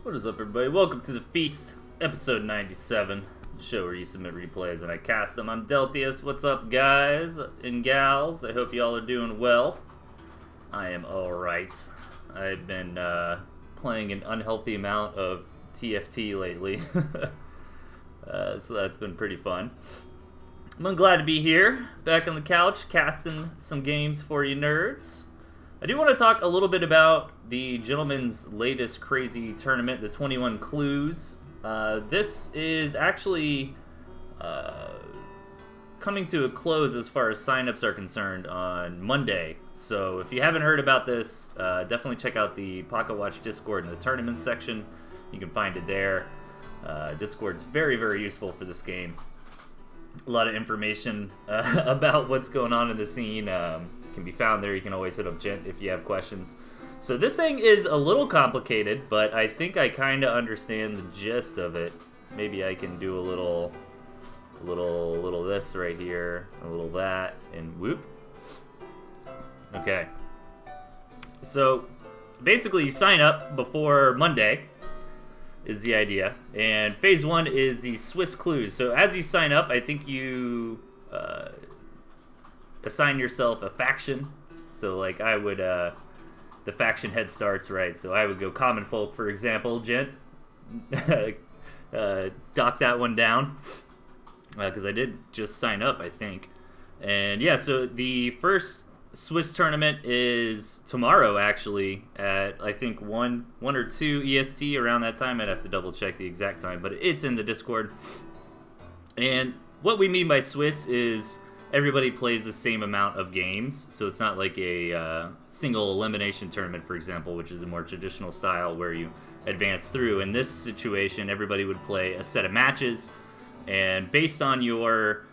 What is up, everybody? Welcome to the Feast, episode 97, the show where you submit replays and I cast them. I'm Delthius. What's up, guys and gals? I hope y'all are doing well. I am alright. I've been playing an unhealthy amount of TFT lately, so that's been pretty fun. I'm glad to be here, back on the couch, casting some games for you nerds. I do want to talk a little bit about the gentleman's latest crazy tournament, the 21 Clues. This is actually coming to a close as far as signups are concerned on Monday. So if you haven't heard about this, definitely check out the Pocketwatch Discord in the tournaments section. You can find it there. Discord's very, very useful for this game. A lot of information about what's going on in the scene can be found there. You can always hit up Gent if you have questions. So this thing is a little complicated, but I think I kind of understand the gist of it. Maybe I can do a little this right here, a little that, and whoop. Okay. So basically you sign up before Monday is the idea, and phase 1 is the Swiss clues. So as you sign up, I think you assign yourself a faction. So like I would the faction head starts, right? So I would go common folk, for example. Gent, dock that one down because I did just sign up, I think. And yeah, so the first Swiss tournament is tomorrow, actually, at I think 1 or 2 EST around that time. I'd have to double check the exact time, but it's in the Discord. And what we mean by Swiss is everybody plays the same amount of games, so it's not like a single elimination tournament, for example, which is a more traditional style where you advance through. In this situation, everybody would play a set of matches, and based on your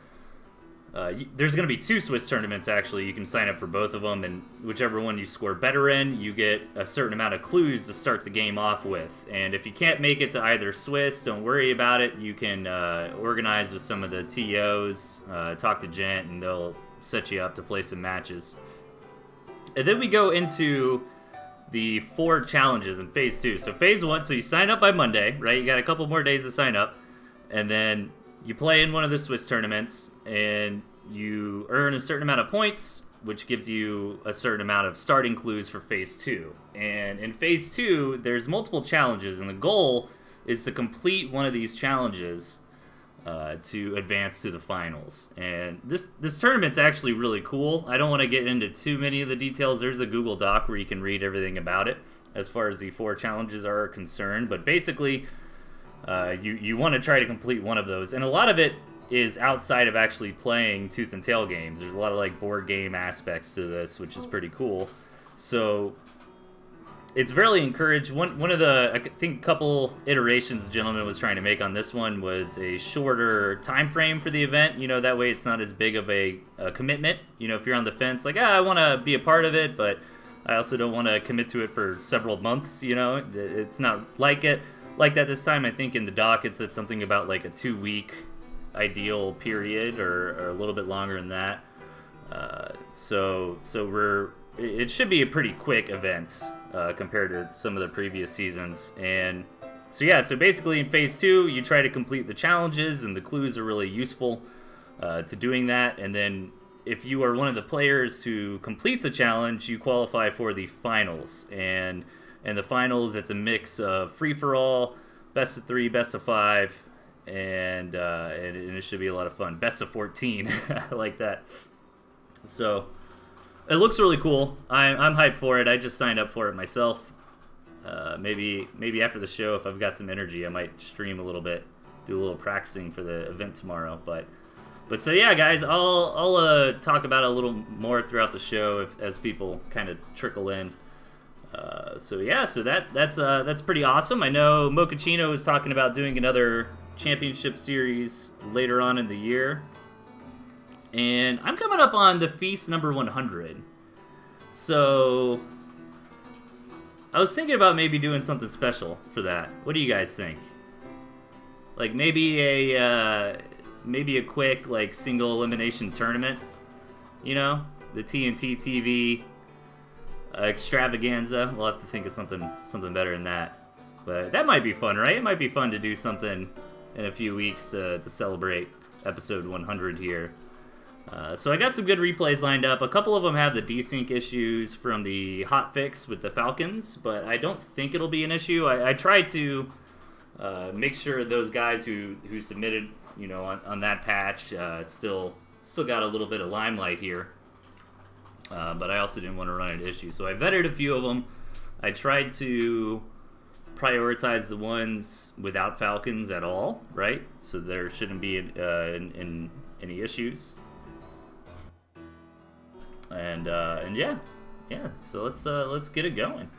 there's going to be 2 Swiss tournaments, actually. You can sign up for both of them, and whichever one you score better in, you get a certain amount of clues to start the game off with. And if you can't make it to either Swiss, don't worry about it. You can organize with some of the TOs, talk to Gent, and they'll set you up to play some matches. And then we go into the 4 challenges in phase 2. So phase 1, so you sign up by Monday, right? You got a couple more days to sign up, and then you play in one of the Swiss tournaments, and you earn a certain amount of points, which gives you a certain amount of starting clues for phase 2. And in phase 2, there's multiple challenges, and the goal is to complete one of these challenges to advance to the finals. And this tournament's actually really cool. I don't want to get into too many of the details. There's a Google Doc where you can read everything about it as far as the 4 challenges are concerned. But basically, you want to try to complete one of those, and a lot of it is outside of actually playing Tooth and Tail games. There's a lot of like board game aspects to this, which is pretty cool. So it's really encouraged. One of the, I think, couple iterations the gentleman was trying to make on this one was a shorter time frame for the event. You know, that way it's not as big of a commitment. You know, if you're on the fence, like, I want to be a part of it, but I also don't want to commit to it for several months. You know, it's not like that this time. I think in the doc it said something about like a 2-week ideal period, or a little bit longer than that. So it should be a pretty quick event compared to some of the previous seasons. And so yeah, so basically in phase 2 you try to complete the challenges, and the clues are really useful to doing that. And then if you are one of the players who completes a challenge, you qualify for the finals. And in the finals, it's a mix of free-for-all, best of 3, best of 5, and it should be a lot of fun. Best of 14, I like that. So it looks really cool. I'm hyped for it. I just signed up for it myself. Maybe after the show, if I've got some energy, I might stream a little bit, do a little practicing for the event tomorrow. But so yeah, guys, I'll talk about it a little more throughout the show as people kind of trickle in. So yeah, so that's pretty awesome. I know Mochaccino was talking about doing another championship series later on in the year, and I'm coming up on the Feast number 100. So I was thinking about maybe doing something special for that. What do you guys think? Like maybe a quick like single elimination tournament, you know, the TnTTV extravaganza. We'll have to think of something better than that. But that might be fun, right? It might be fun to do something in a few weeks to celebrate episode 100 here. So I got some good replays lined up. A couple of them have the desync issues from the hotfix with the Falcons, but I don't think it'll be an issue. I tried to make sure those guys who submitted, you know, on that patch still got a little bit of limelight here. But I also didn't want to run into issues, so I vetted a few of them. I tried to prioritize the ones without Falcons at all, right? So there shouldn't be any issues. And yeah. So let's get it going.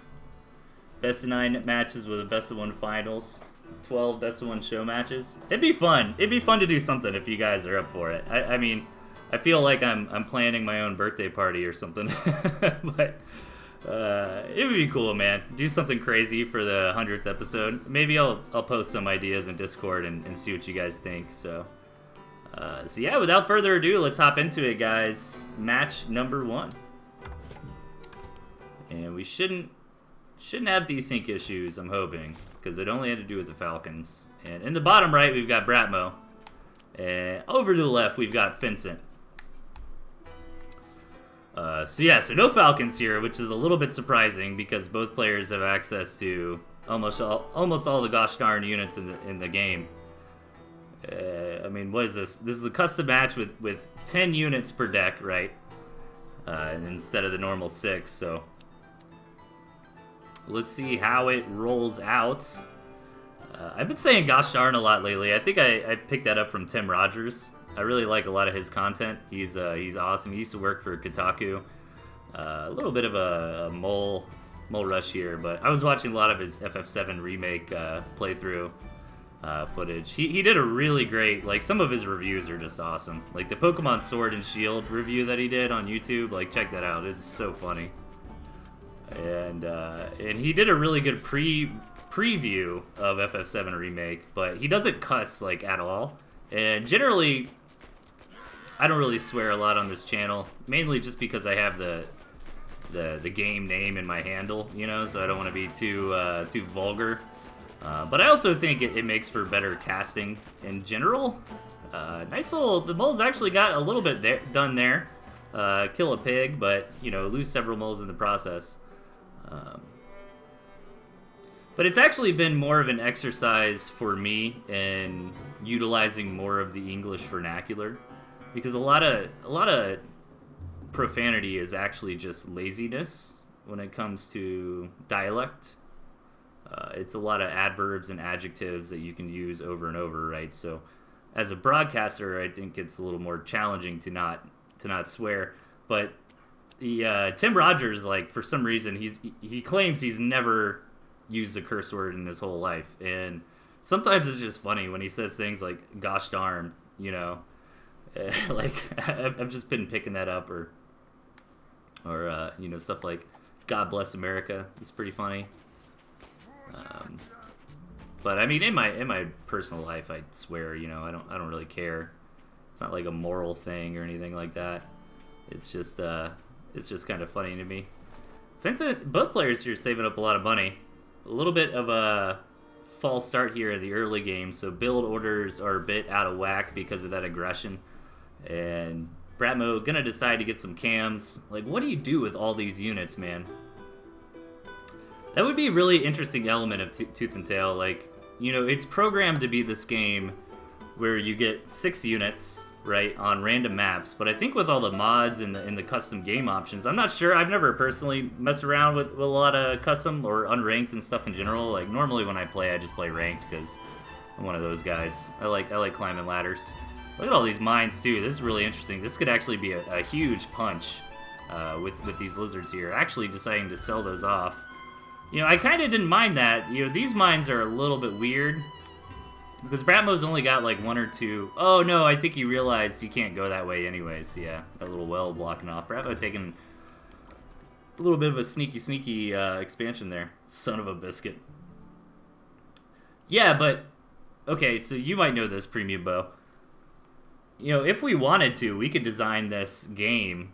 Best of 9 matches with a best of 1 finals. 12 best of 1 show matches. It'd be fun. It'd be fun to do something if you guys are up for it. I mean, I feel like I'm planning my own birthday party or something, but it would be cool, man. Do something crazy for the 100th episode. Maybe I'll post some ideas in Discord and see what you guys think. So yeah, without further ado, let's hop into it, guys. Match number 1, and we shouldn't have desync issues, I'm hoping, because it only had to do with the Falcons. And in the bottom right, we've got Bratmo, and over to the left, we've got Vincent. So no Falcons here, which is a little bit surprising because both players have access to almost all the gosh darn units in the game. I mean, what is this? This is a custom match with 10 units per deck, right? Instead of the normal 6. So let's see how it rolls out. I've been saying gosh darn a lot lately. I think I picked that up from Tim Rogers. I really like a lot of his content. He's awesome. He used to work for Kotaku. A little bit of a mole rush here, but I was watching a lot of his FF7 remake playthrough footage. He did a really great, like, some of his reviews are just awesome. Like the Pokemon Sword and Shield review that he did on YouTube, like, check that out. It's so funny. And he did a really good preview of FF7 remake, but he doesn't cuss, like, at all. And generally, I don't really swear a lot on this channel, mainly just because I have the game name in my handle, you know, so I don't want to be too vulgar. But I also think it makes for better casting in general. Nice little, the moles actually got a little bit done there. Kill a pig, but, you know, lose several moles in the process. But it's actually been more of an exercise for me in utilizing more of the English vernacular, because a lot of profanity is actually just laziness when it comes to dialect. It's a lot of adverbs and adjectives that you can use over and over, right? So as a broadcaster, I think it's a little more challenging to not swear. But the Tim Rogers, like, for some reason, he claims he's never used a curse word in his whole life, and sometimes it's just funny when he says things like "gosh darn," you know, like I've just been picking that up, or you know, stuff like "God bless America." It's pretty funny. But I mean, in my personal life, I swear, you know, I don't really care. It's not like a moral thing or anything like that. It's just kind of funny to me. Vincent, both players here saving up a lot of money. A little bit of a false start here in the early game, so build orders are a bit out of whack because of that aggression. And Bratmo gonna decide to get some cams. Like, what do you do with all these units, man? That would be a really interesting element of Tooth and Tail. Like, you know, it's programmed to be this game where you get 6 units, right, on random maps. But I think with all the mods and the custom game options, I'm not sure. I've never personally messed around with a lot of custom or unranked and stuff in general. Like, normally when I play, I just play ranked because I'm one of those guys. I like climbing ladders. Look at all these mines too. This is really interesting. This could actually be a huge punch with these lizards here. Actually deciding to sell those off. You know, I kind of didn't mind that. You know, these mines are a little bit weird, because Bratmo's only got like 1 or 2. Oh no, I think he realized he can't go that way anyways. Yeah, that little well blocking off. Bratmo taking a little bit of a sneaky expansion there. Son of a biscuit. Yeah, but okay, so you might know this, Premium Bow. You know, if we wanted to, we could design this game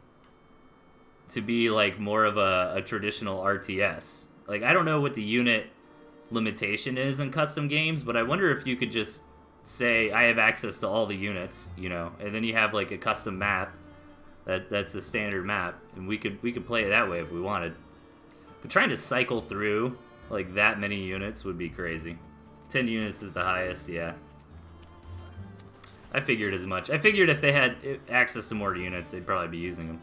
to be like more of a traditional RTS. Like, I don't know what the unit limitation is in custom games, but I wonder if you could just say, I have access to all the units, you know, and then you have like a custom map that's the standard map, and we could play it that way if we wanted. But trying to cycle through like that many units would be crazy. 10 units is the highest, yeah. I figured as much. I figured if they had access to more units, they'd probably be using them.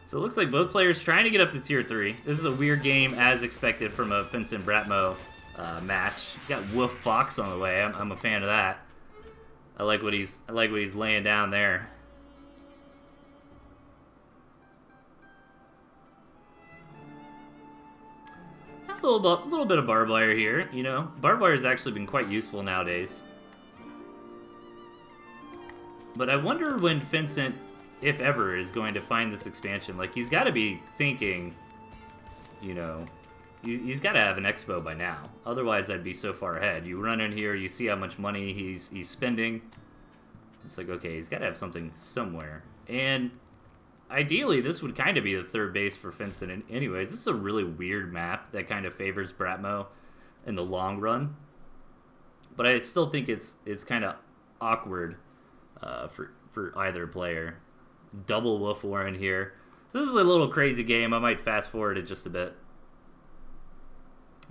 So it looks like both players trying to get up to tier 3. This is a weird game, as expected from a Vincent Bratmo match. Got Wolf Fox on the way. I'm a fan of that. I like what he's laying down there. A little bit of barbed wire here, you know. Barbed wire has actually been quite useful nowadays. But I wonder when Vincent, if ever, is going to find this expansion. Like, he's got to be thinking, you know, he's got to have an expo by now. Otherwise, I'd be so far ahead. You run in here, you see how much money he's spending. It's like, okay, he's got to have something somewhere. And ideally, this would kind of be the third base for Vincent. Anyways, this is a really weird map that kind of favors Bratmo in the long run. But I still think it's kind of awkward for either player. Double Wolf War in here. This is a little crazy game. I might fast forward it just a bit.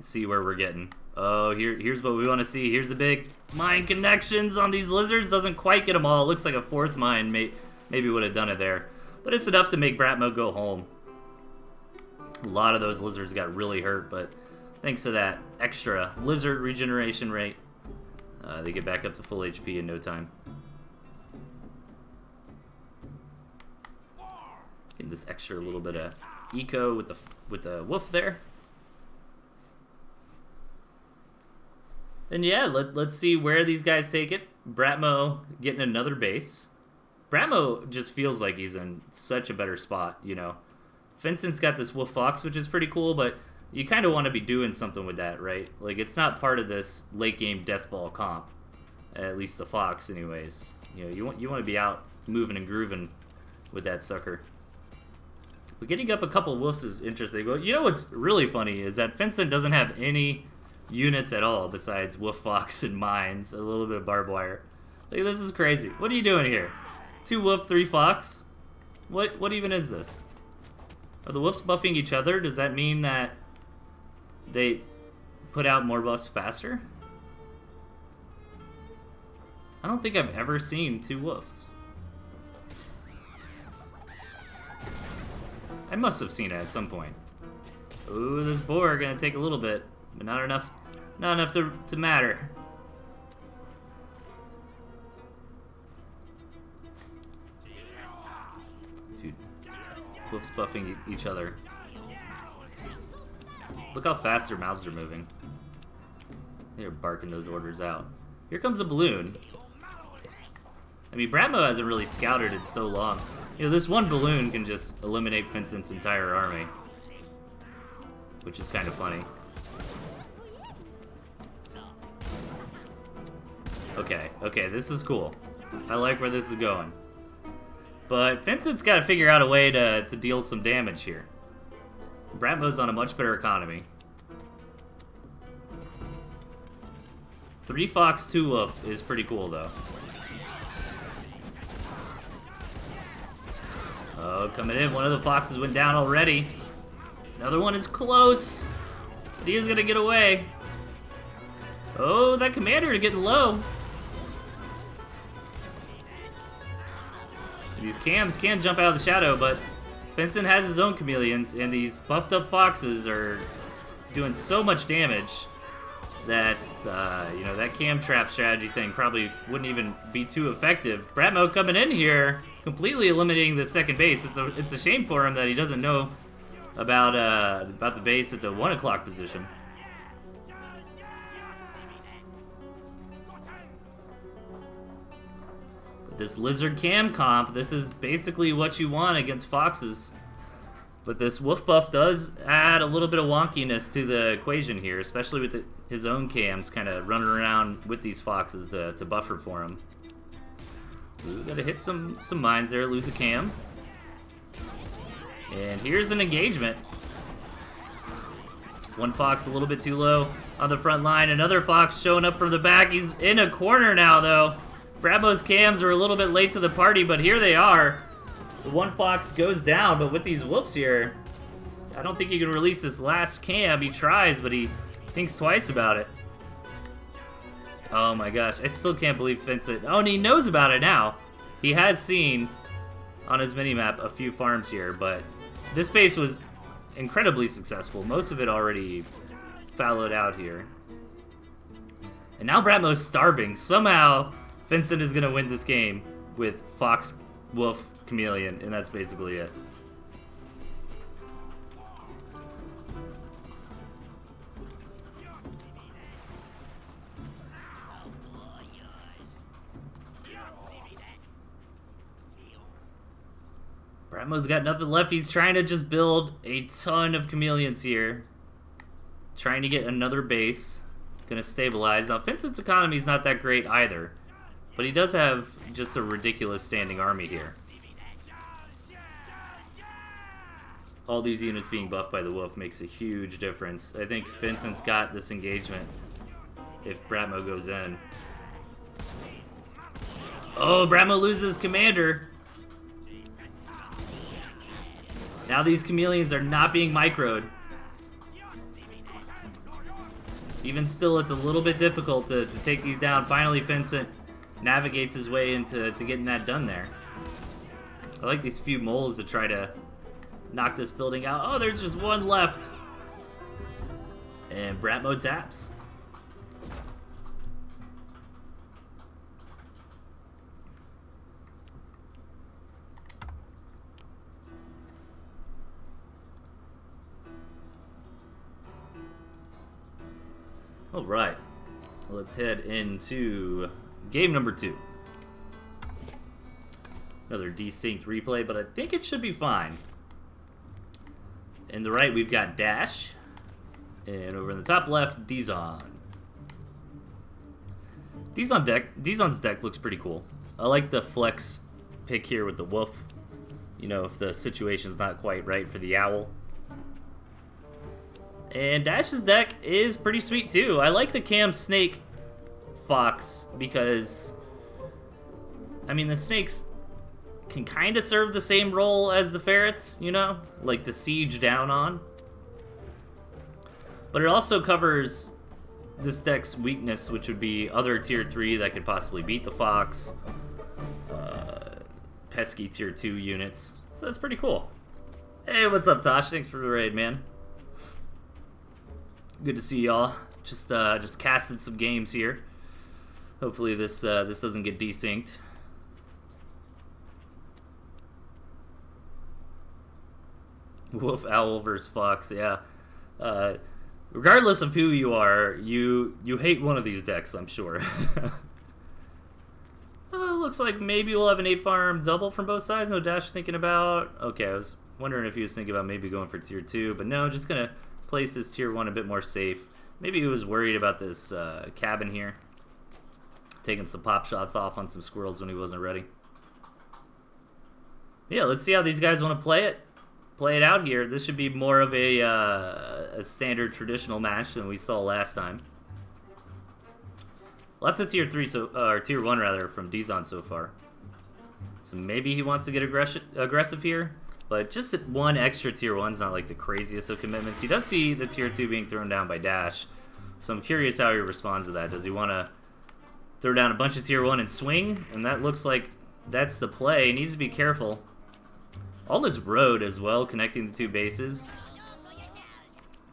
See where we're getting. Oh, here's what we want to see. Here's the big mine connections on these lizards. Doesn't quite get them all. It looks like a fourth mine maybe would have done it there. But it's enough to make Bratmo go home. A lot of those lizards got really hurt, but thanks to that extra lizard regeneration rate, they get back up to full HP in no time. Getting this extra little bit of eco with the wolf there. And yeah, let's see where these guys take it. Bratmo getting another base. Bratmo just feels like he's in such a better spot, you know. Vincent's got this Wolf Fox, which is pretty cool, but you kind of want to be doing something with that, right? Like, it's not part of this late game deathball comp. At least the Fox, anyways. You know, you want to be out moving and grooving with that sucker. But getting up a couple wolves is interesting. But you know what's really funny is that Vincent doesn't have any units at all besides Wolf Fox and mines, a little bit of barbed wire. Like, this is crazy. What are you doing here? 2 wolf, 3 fox? What even is this? Are the wolves buffing each other? Does that mean that they put out more buffs faster? I don't think I've ever seen 2 wolves. I must have seen it at some point. Ooh, this boar gonna take a little bit, but not enough to matter. Dude, wolves buffing each other. Look how fast their mouths are moving. They're barking those orders out. Here comes a balloon. I mean, Bratmo hasn't really scouted in so long. You know, this one balloon can just eliminate Vincent's entire army, which is kind of funny. Okay, this is cool. I like where this is going. But Vincent's got to figure out a way to deal some damage here. Bratmo's on a much better economy. 3 fox, 2 wolf is pretty cool, though. Oh, coming in. One of the foxes went down already. Another one is close. But he is going to get away. Oh, that commander is getting low. These cams can jump out of the shadow, but Vincent has his own chameleons, and these buffed up foxes are doing so much damage that, you know, that cam trap strategy thing probably wouldn't even be too effective. Bratmo coming in here, completely eliminating the second base. It's a shame for him that he doesn't know about the base at the 1 o'clock position. But this lizard cam comp, this is basically what you want against foxes. But this wolf buff does add a little bit of wonkiness to the equation here, especially with his own cams kind of running around with these foxes to buffer for him. Ooh, Gotta hit some mines there, lose a cam. And here's an engagement. One Fox a little bit too low on the front line. Another Fox showing up from the back. He's in a corner now, though. Bramo's cams are a little bit late to the party, but here they are. The one Fox goes down, but with these wolves here, I don't think he can release this last cam. He tries, but he thinks twice about it. Oh my gosh, I still can't believe Vincent. Oh, and he knows about it now. He has seen on his minimap a few farms here, but this base was incredibly successful. Most of it already fallowed out here. And now Bratmo's starving. Somehow, Vincent is going to win this game with Fox, Wolf, Chameleon, and that's basically it. Bratmo's got nothing left. He's trying to just build a ton of chameleons here. Trying to get another base. Gonna stabilize. Now, Vincent's economy is not that great either. But he does have just a ridiculous standing army here. All these units being buffed by the wolf makes a huge difference. I think Vincent's got this engagement if Bratmo goes in. Oh, Bratmo loses commander. Now these chameleons are not being microed. Even still, it's a little bit difficult to take these down. Finally, Vincent navigates his way into getting that done there. I like these few moles to try to knock this building out. Oh, there's just one left. And Bratmo taps. All right, let's head into game number 2. Another desynced replay, but I think it should be fine. In the right, we've got Dash, and over in the top left, Dizon. Dizon's deck looks pretty cool. I like the flex pick here with the wolf. You know, if the situation's not quite right for the owl. And Dash's deck is pretty sweet too. I like the Cam Snake Fox because, I mean, the snakes can kind of serve the same role as the ferrets, you know? Like to siege down on. But it also covers this deck's weakness, which would be other tier 3 that could possibly beat the Fox. Pesky tier 2 units. So that's pretty cool. Hey, what's up, Tosh? Thanks for the raid, man. Good to see y'all. Just casted some games here. Hopefully this doesn't get desynced. Wolf, Owl versus Fox, yeah. Regardless of who you are, you hate one of these decks, I'm sure. Looks like maybe we'll have an 8-farm double from both sides. No Dash thinking about. Okay, I was wondering if he was thinking about maybe going for tier 2, but no, just gonna place his tier 1 a bit more safe. Maybe he was worried about this cabin here. Taking some pop shots off on some squirrels when he wasn't ready. Yeah, let's see how these guys want to play it out here. This should be more of a standard traditional match than we saw last time. Lots of tier 3, or tier 1 rather, from Dizon so far. So maybe he wants to get aggressive here. But just one extra tier 1's not like the craziest of commitments. He does see the tier 2 being thrown down by Dash. So I'm curious how he responds to that. Does he want to throw down a bunch of tier 1 and swing? And that looks like that's the play. He needs to be careful. All this road as well, connecting the two bases,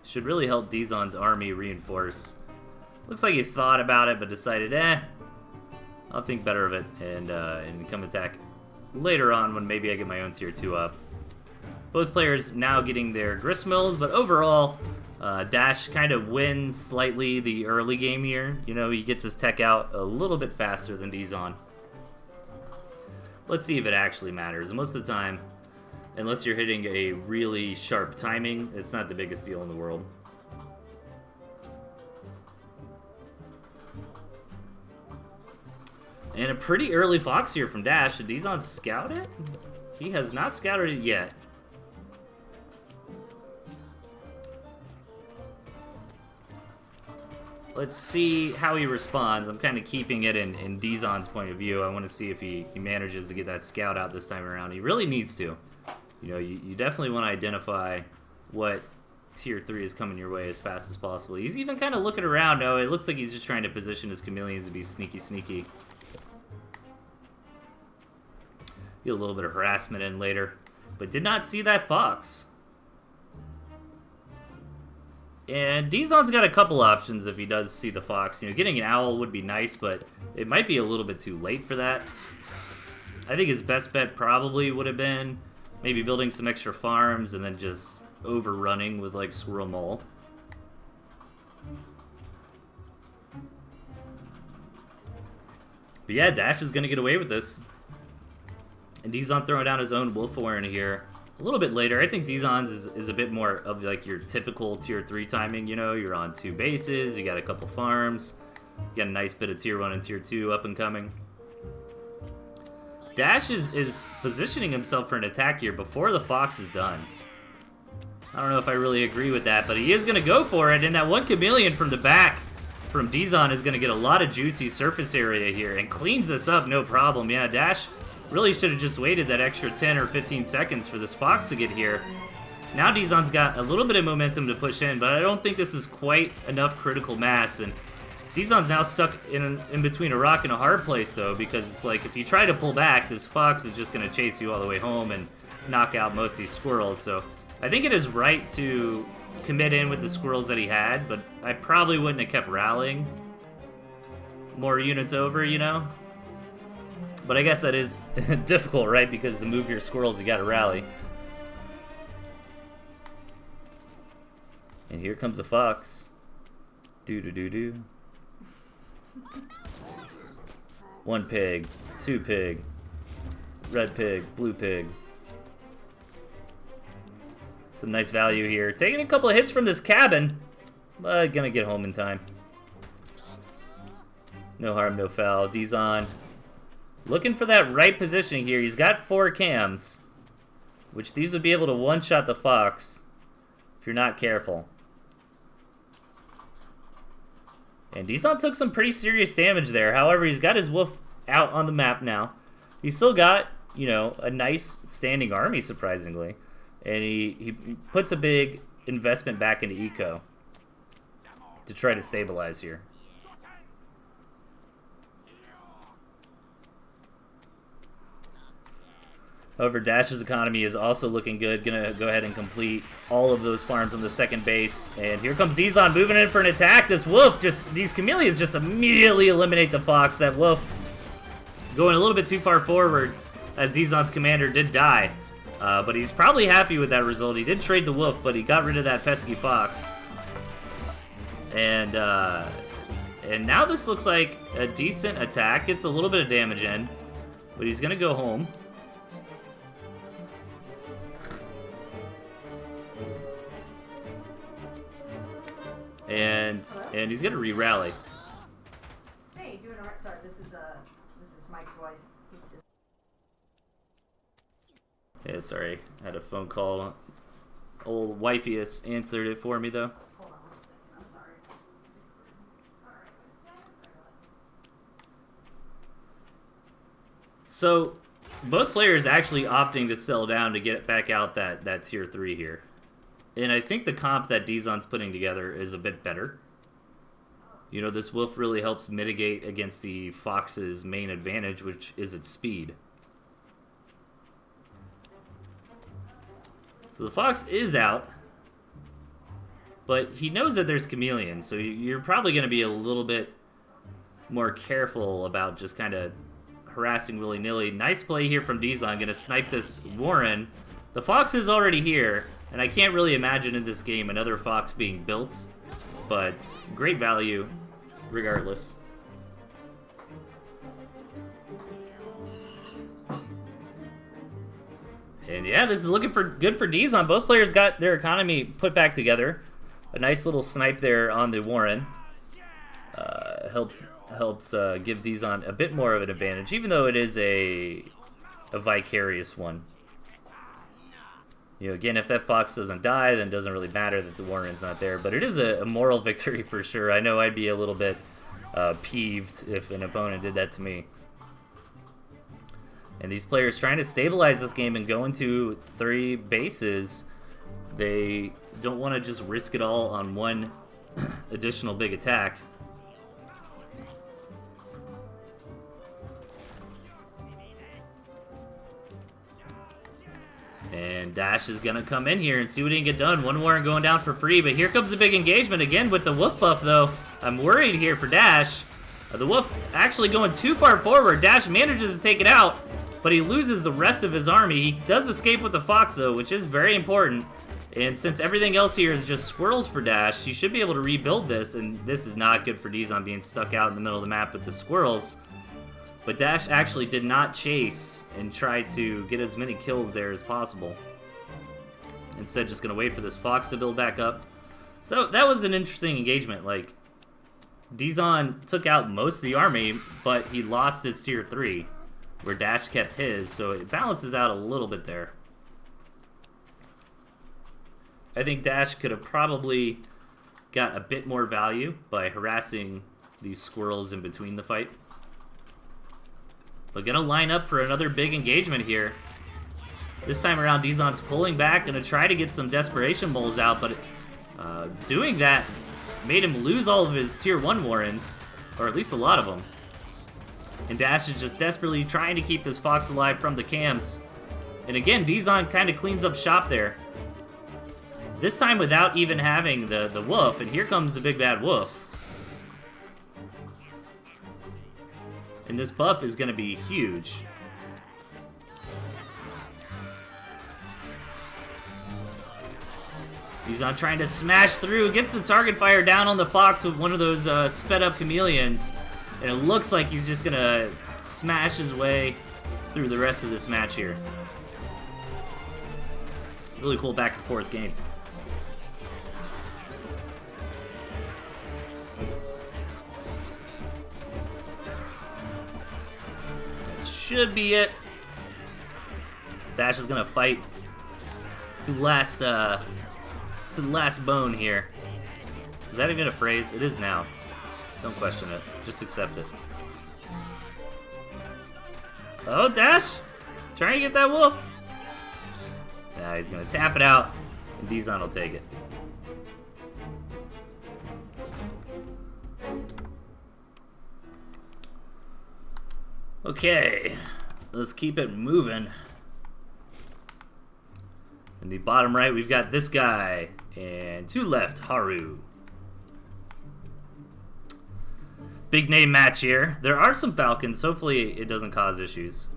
should really help Dizon's army reinforce. Looks like he thought about it, but decided, I'll think better of it and come attack later on when maybe I get my own tier 2 up. Both players now getting their gristmills, but overall, Dash kind of wins slightly the early game here. You know, he gets his tech out a little bit faster than Dizon. Let's see if it actually matters. Most of the time, unless you're hitting a really sharp timing, it's not the biggest deal in the world. And And a pretty early fox here from Dash. Did Dizon scout it? He has not scouted it yet. Let's see how he responds. I'm kind of keeping it in Dizon's point of view. I want to see if he manages to get that scout out this time around. He really needs to. You know, you definitely want to identify what tier 3 is coming your way as fast as possible. He's even kind of looking around. No, it looks like he's just trying to position his chameleons to be sneaky. Get a little bit of harassment in later. But did not see that fox. And Dizon's got a couple options if he does see the fox. You know, getting an owl would be nice, but it might be a little bit too late for that. I think his best bet probably would have been maybe building some extra farms and then just overrunning with, like, Squirrel Mole. But yeah, Dash is going to get away with this. And Dizon throwing down his own Wolf Warren here. A little bit later. I think Dizon's is a bit more of like your typical tier 3 timing, you know. You're on 2 bases, you got a couple farms, you got a nice bit of tier 1 and tier 2 up and coming. Dash is positioning himself for an attack here before the fox is done. I don't know if I really agree with that, but he is going to go for it, and that one chameleon from the back from Dizon is going to get a lot of juicy surface area here and cleans this up no problem. Yeah, Dash really should have just waited that extra 10 or 15 seconds for this fox to get here. Now Dizon's got a little bit of momentum to push in, but I don't think this is quite enough critical mass. And Dizon's now stuck in between a rock and a hard place, though, because it's like if you try to pull back, this fox is just going to chase you all the way home and knock out most of these squirrels. So I think it is right to commit in with the squirrels that he had, but I probably wouldn't have kept rallying more units over, you know? But I guess that is difficult, right? Because to move your squirrels, you gotta rally. And here comes a fox. Do. 1 pig, 2 pig, red pig, blue pig. Some nice value here. Taking a couple of hits from this cabin, but gonna get home in time. No harm, no foul. Dizon looking for that right positioning here. He's got 4 cams, which these would be able to one-shot the fox if you're not careful. And Dizon took some pretty serious damage there. However, he's got his wolf out on the map now. He's still got, you know, a nice standing army, surprisingly. And he puts a big investment back into eco to try to stabilize here. However, Dash's economy is also looking good. Gonna go ahead and complete all of those farms on the second base. And here comes Dizon moving in for an attack. This wolf these chameleons just immediately eliminate the fox. That wolf going a little bit too far forward as Dizon's commander did die. But he's probably happy with that result. He did trade the wolf, but he got rid of that pesky fox. And now this looks like a decent attack. Gets a little bit of damage in, but he's gonna go home. And he's gonna re-rally. Hey, doing alright. Sorry, this is Mike's wife. Yeah, sorry, I had a phone call. Old wifey answered it for me though. Hold on 1 second. I'm sorry. So both players actually opting to sell down to get back out that tier 3 here. And I think the comp that Dizon's putting together is a bit better. You know, this wolf really helps mitigate against the fox's main advantage, which is its speed. So the fox is out, but he knows that there's chameleons, so you're probably going to be a little bit more careful about just kind of harassing willy-nilly. Nice play here from Dizon, going to snipe this Warren. The fox is already here, and I can't really imagine in this game another fox being built, but great value regardless. And yeah, this is looking good for Dizon. Both players got their economy put back together. A nice little snipe there on the Warren. helps give Dizon a bit more of an advantage, even though it is a vicarious one. You know, again, if that fox doesn't die, then it doesn't really matter that the warren's not there. But it is a moral victory for sure. I know I'd be a little bit peeved if an opponent did that to me. And these players trying to stabilize this game and go into 3 bases, they don't want to just risk it all on one additional big attack. And Dash is going to come in here and see what he can get done. One warren going down for free, but here comes a big engagement again with the wolf buff, though. I'm worried here for Dash. The wolf actually going too far forward. Dash manages to take it out, but he loses the rest of his army. He does escape with the fox, though, which is very important. And since everything else here is just squirrels for Dash, he should be able to rebuild this, and this is not good for Dizon being stuck out in the middle of the map with the squirrels. But Dash actually did not chase and try to get as many kills there as possible. Instead, just going to wait for this fox to build back up. So that was an interesting engagement. Like, Dizon took out most of the army, but he lost his tier 3, where Dash kept his, so it balances out a little bit there. I think Dash could have probably got a bit more value by harassing these squirrels in between the fight. But gonna line up for another big engagement here. This time around, Dizon's pulling back, gonna try to get some desperation bowls out, but doing that made him lose all of his tier 1 warrens, or at least a lot of them. And Dash is just desperately trying to keep this fox alive from the cams. And again, Dizon kind of cleans up shop there. This time without even having the wolf, and here comes the big bad wolf. And this buff is going to be huge. Dizon trying to smash through, gets the target fire down on the fox with one of those sped up chameleons. And it looks like he's just going to smash his way through the rest of this match here. Really cool back and forth game. Should be it. Dash is gonna fight to the last bone here. Is that even a phrase? It is now. Don't question it. Just accept it. Oh, Dash! Trying to get that wolf. Yeah, he's gonna tap it out, and Dizon will take it. Okay, let's keep it moving. In the bottom right, we've got this guy, and to left, Haru. Big name match here. There are some Falcons. Hopefully it doesn't cause issues.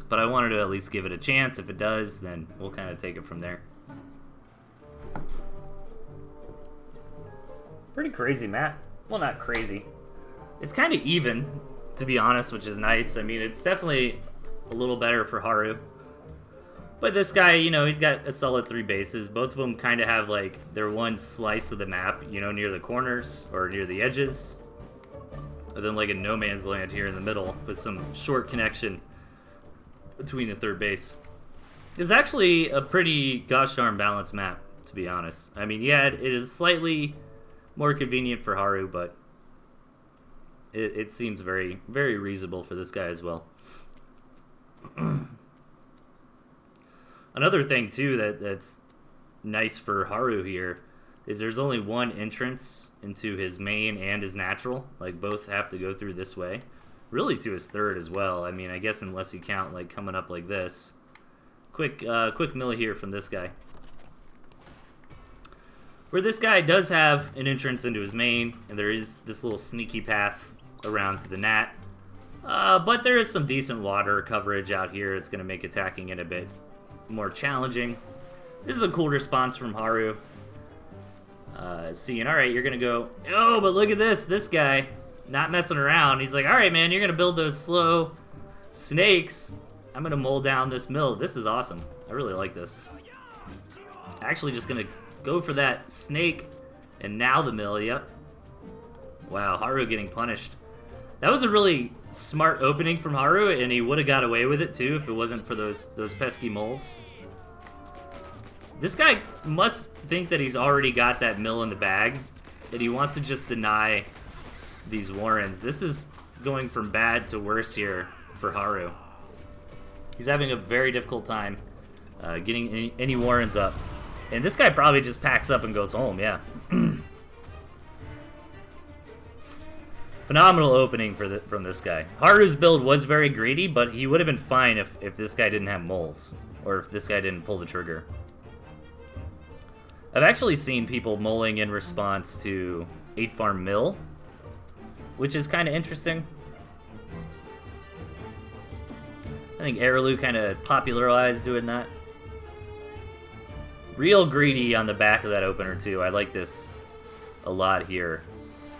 But I wanted to at least give it a chance. If it does, then we'll kind of take it from there. Pretty crazy map. Well, not crazy. It's kind of even, to be honest, which is nice. I mean, it's definitely a little better for Haru. But this guy, you know, he's got a solid 3 bases. Both of them kind of have, like, their one slice of the map, you know, near the corners or near the edges. And then, like, a no man's land here in the middle with some short connection between the third base. It's actually a pretty gosh darn balanced map, to be honest. I mean, yeah, it is slightly more convenient for Haru, but it seems very, very reasonable for this guy as well. Another thing, too, that's nice for Haru here is there's only one entrance into his main and his natural. Like, both have to go through this way. Really to his third as well. I mean, I guess unless you count, like, coming up like this. Quick mill here from this guy. Where this guy does have an entrance into his main, and there is this little sneaky path around to the nat. But there is some decent water coverage out here. It's going to make attacking it a bit more challenging. This is a cool response from Haru. Seeing, alright, you're going to go, oh, but look at this guy. Not messing around. He's like, alright, man, you're going to build those slow snakes. I'm going to mold down this mill. This is awesome. I really like this. Actually just going to go for that snake, and now the mill, yep. Wow, Haru getting punished. That was a really smart opening from Haru, and he would have got away with it too if it wasn't for those pesky moles. This guy must think that he's already got that mill in the bag, and he wants to just deny these warrens. This is going from bad to worse here for Haru. He's having a very difficult time getting any warrens up. And this guy probably just packs up and goes home, yeah. Phenomenal opening from this guy. Haru's build was very greedy, but he would have been fine if this guy didn't have moles, or if this guy didn't pull the trigger. I've actually seen people mulling in response to 8-farm mill, which is kind of interesting. I think Araloo kind of popularized doing that. Real greedy on the back of that opener too. I like this a lot here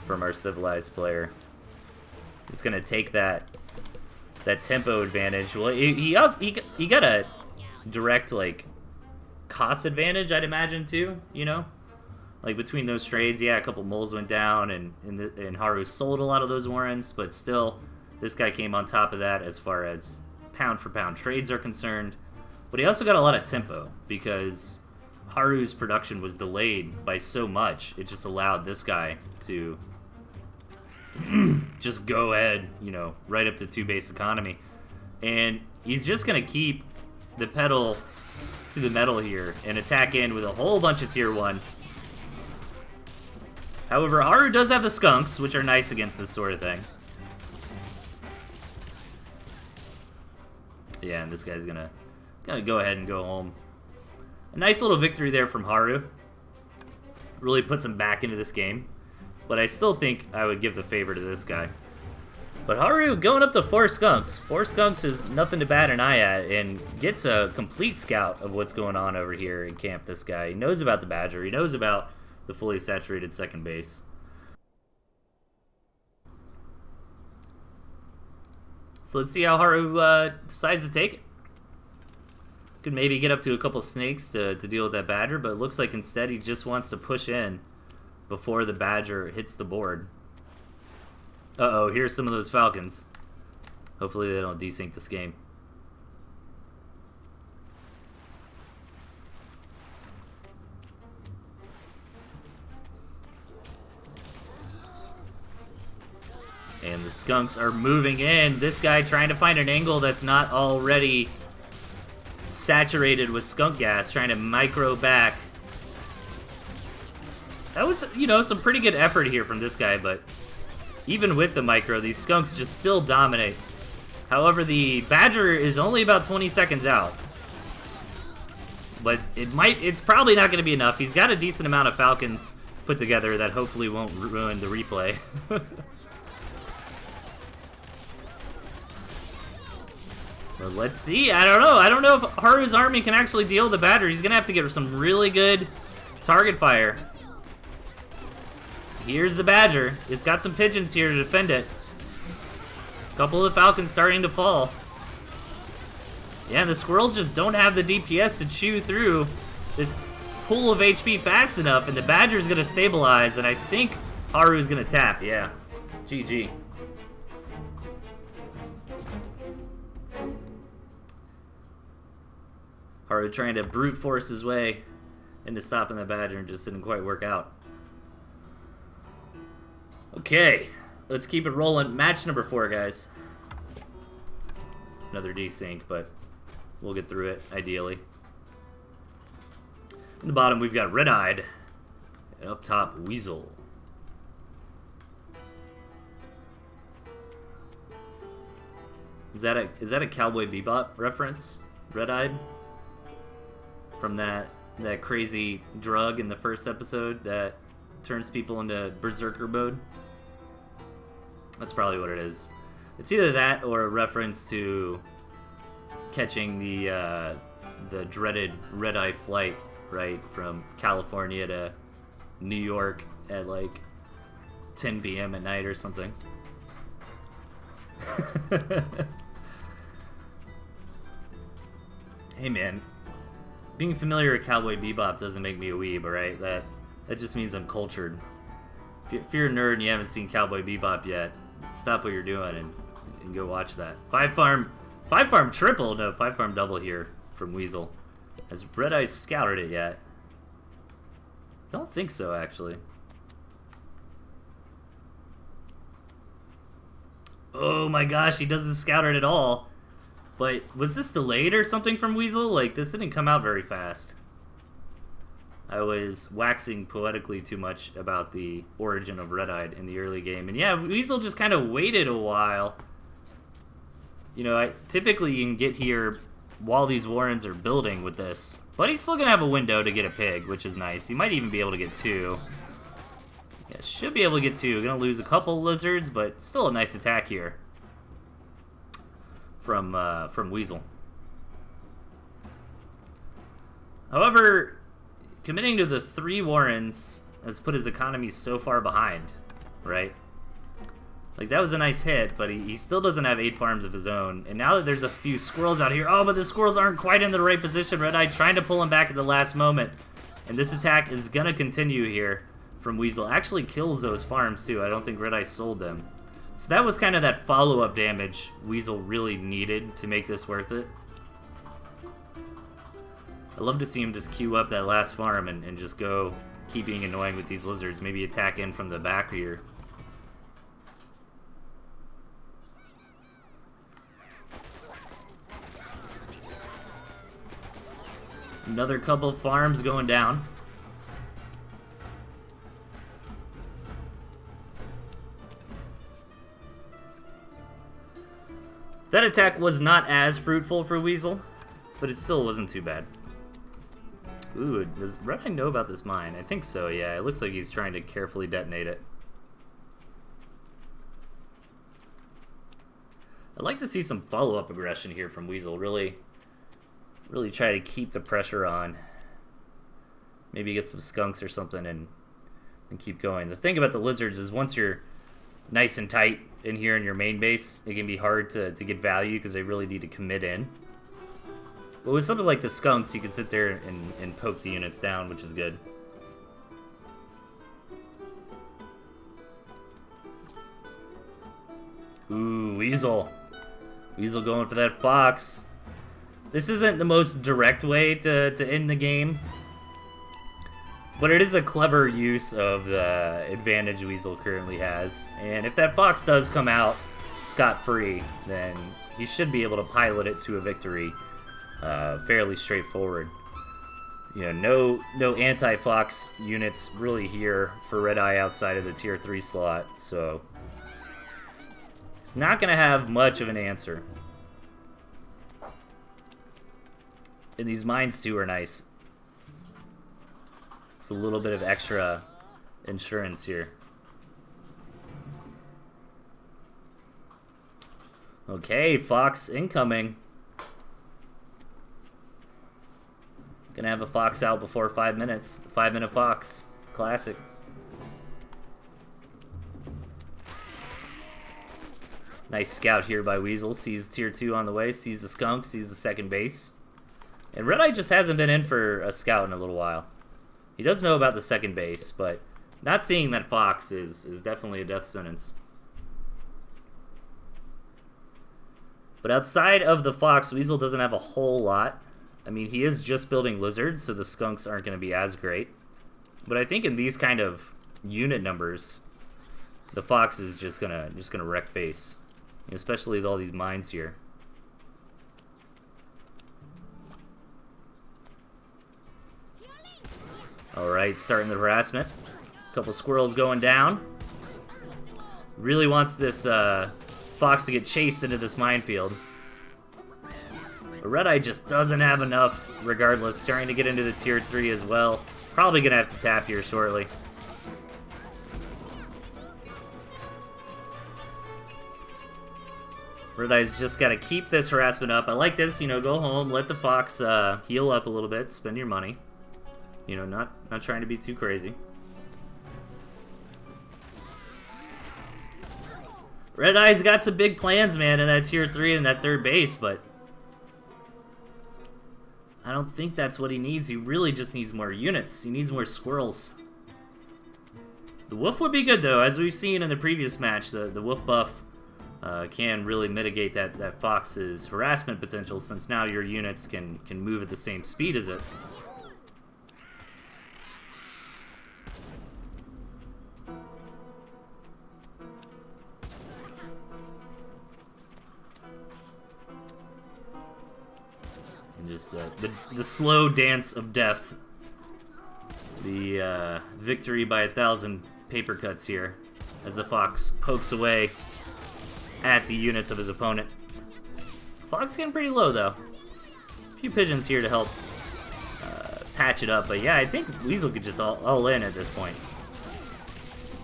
from our Civilized player. He's gonna take that tempo advantage. Well, he got a direct like cost advantage, I'd imagine too. You know, like between those trades, yeah, a couple moles went down, and Haru sold a lot of those warrens, but still, this guy came on top of that as far as pound for pound trades are concerned. But he also got a lot of tempo because Haru's production was delayed by so much. It just allowed this guy to just go ahead, you know, right up to 2 base economy. And he's just going to keep the pedal to the metal here and attack in with a whole bunch of tier 1. However, Haru does have the skunks, which are nice against this sort of thing. Yeah, and this guy's gonna go ahead and go home. A nice little victory there from Haru. Really puts him back into this game. But I still think I would give the favor to this guy. But Haru going up to 4 skunks. 4 skunks is nothing to bat an eye at, and gets a complete scout of what's going on over here in camp, this guy. He knows about the Badger. He knows about the fully saturated second base. So let's see how Haru decides to take it. Could maybe get up to a couple snakes to deal with that Badger, but it looks like instead he just wants to push in before the Badger hits the board. Uh-oh, here's some of those Falcons. Hopefully they don't desync this game. And the skunks are moving in. This guy trying to find an angle that's not already saturated with skunk gas, trying to micro back. That was, you know, some pretty good effort here from this guy, but even with the micro, these skunks just still dominate. However, the Badger is only about 20 seconds out. But it's probably not going to be enough. He's got a decent amount of Falcons put together that hopefully won't ruin the replay. But let's see. I don't know if Haru's army can actually deal with the Badger. He's going to have to get some really good target fire. Here's the Badger. It's got some pigeons here to defend it. A couple of Falcons starting to fall. Yeah, the squirrels just don't have the DPS to chew through this pool of HP fast enough, and the Badger's going to stabilize, and I think Haru's going to tap. Yeah. GG. Haru trying to brute force his way into stopping the Badger and just didn't quite work out. Okay, let's keep it rolling. Match number 4, guys. Another desync, but we'll get through it, ideally. In the bottom, we've got Red-Eyed, and up top, Weasel. Is that a Cowboy Bebop reference? Red-Eyed? From that crazy drug in the first episode that turns people into berserker mode? That's probably what it is. It's either that or a reference to catching the dreaded red-eye flight, right, from California to New York at like 10 p.m. at night or something. Hey man, being familiar with Cowboy Bebop doesn't make me a weeb, alright? That just means I'm cultured. If you're a nerd and you haven't seen Cowboy Bebop yet, stop what you're doing and go watch that. 5-farm triple, no, 5-farm double here from Weasel. Has Red Eye scouted it yet? I don't think so, actually. Oh my gosh, he doesn't scout it at all. But was this delayed or something from Weasel? Like, this didn't come out very fast. I was waxing poetically too much about the origin of Red-Eyed in the early game. And yeah, Weasel just kind of waited a while. You know, typically you can get here while these warrens are building with this. But he's still going to have a window to get a pig, which is nice. He might even be able to get 2. Yeah, should be able to get 2. Going to lose a couple lizards, but still a nice attack here from Weasel. However, committing to the 3 warrens has put his economy so far behind, right? Like, that was a nice hit, but he still doesn't have 8 farms of his own. And now that there's a few squirrels out here, oh, but the squirrels aren't quite in the right position. Red-Eye trying to pull him back at the last moment. And this attack is going to continue here from Weasel. Actually kills those farms, too. I don't think Red-Eye sold them. So that was kind of that follow-up damage Weasel really needed to make this worth it. I'd love to see him just queue up that last farm and just go keep being annoying with these lizards. Maybe attack in from the back here. Another couple farms going down. That attack was not as fruitful for Weasel, but it still wasn't too bad. Ooh, does Red-Eye know about this mine? I think so, yeah. It looks like he's trying to carefully detonate it. I'd like to see some follow-up aggression here from Weasel. Really try to keep the pressure on. Maybe get some skunks or something and keep going. The thing about the lizards is once you're nice and tight in here in your main base, it can be hard to get value because they really need to commit in. But with something like the skunks, you can sit there and poke the units down, which is good. Ooh, Weasel. Weasel going for that fox. This isn't the most direct way to end the game, but it is a clever use of the advantage Weasel currently has. And if that fox does come out scot-free, then he should be able to pilot it to a victory fairly straightforward. You know, no anti-fox units really here for Red-Eye outside of the tier 3 slot, so it's not going to have much of an answer. And these mines too are nice. It's a little bit of extra insurance here. Okay, fox incoming. Gonna have a fox out before 5 minutes. 5-minute fox. Classic. Nice scout here by Weasel. Sees tier 2 on the way. Sees the skunk. Sees the second base. And Red-Eye just hasn't been in for a scout in a little while. He does know about the second base, but not seeing that fox is definitely a death sentence. But outside of the fox, Weasel doesn't have a whole lot. I mean, he is just building lizards, so the skunks aren't going to be as great. But I think in these kind of unit numbers, the fox is just gonna wreck face, especially with all these mines here. Alright, starting the harassment. Couple squirrels going down. Really wants this fox to get chased into this minefield. But Red-Eye just doesn't have enough, regardless. Trying to get into the tier 3 as well. Probably going to have to tap here shortly. Red-Eye's just got to keep this harassment up. I like this, you know, go home, let the fox heal up a little bit, spend your money. You know, not trying to be too crazy. Red-Eye's got some big plans, man, in that tier 3 and that third base, but I don't think that's what he needs. He really just needs more units. He needs more squirrels. The wolf would be good, though. As we've seen in the previous match, the wolf buff can really mitigate that fox's harassment potential, since now your units can move at the same speed as it. And just the slow dance of death. The victory by 1,000 paper cuts here, as the fox pokes away at the units of his opponent. Fox getting pretty low, though. A few pigeons here to help patch it up, but yeah, I think Weasel could just all in at this point.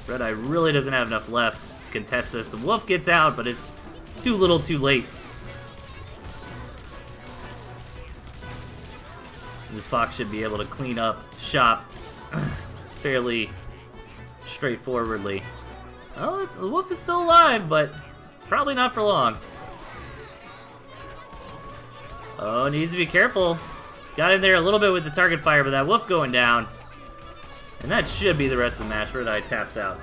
Red Eye really doesn't have enough left to contest this. The wolf gets out, but it's too little too late. This fox should be able to clean up shop fairly straightforwardly. Oh, the wolf is still alive, but probably not for long. Oh, needs to be careful. Got in there a little bit with the target fire, but that wolf going down. And that should be the rest of the match. Red Eye taps out.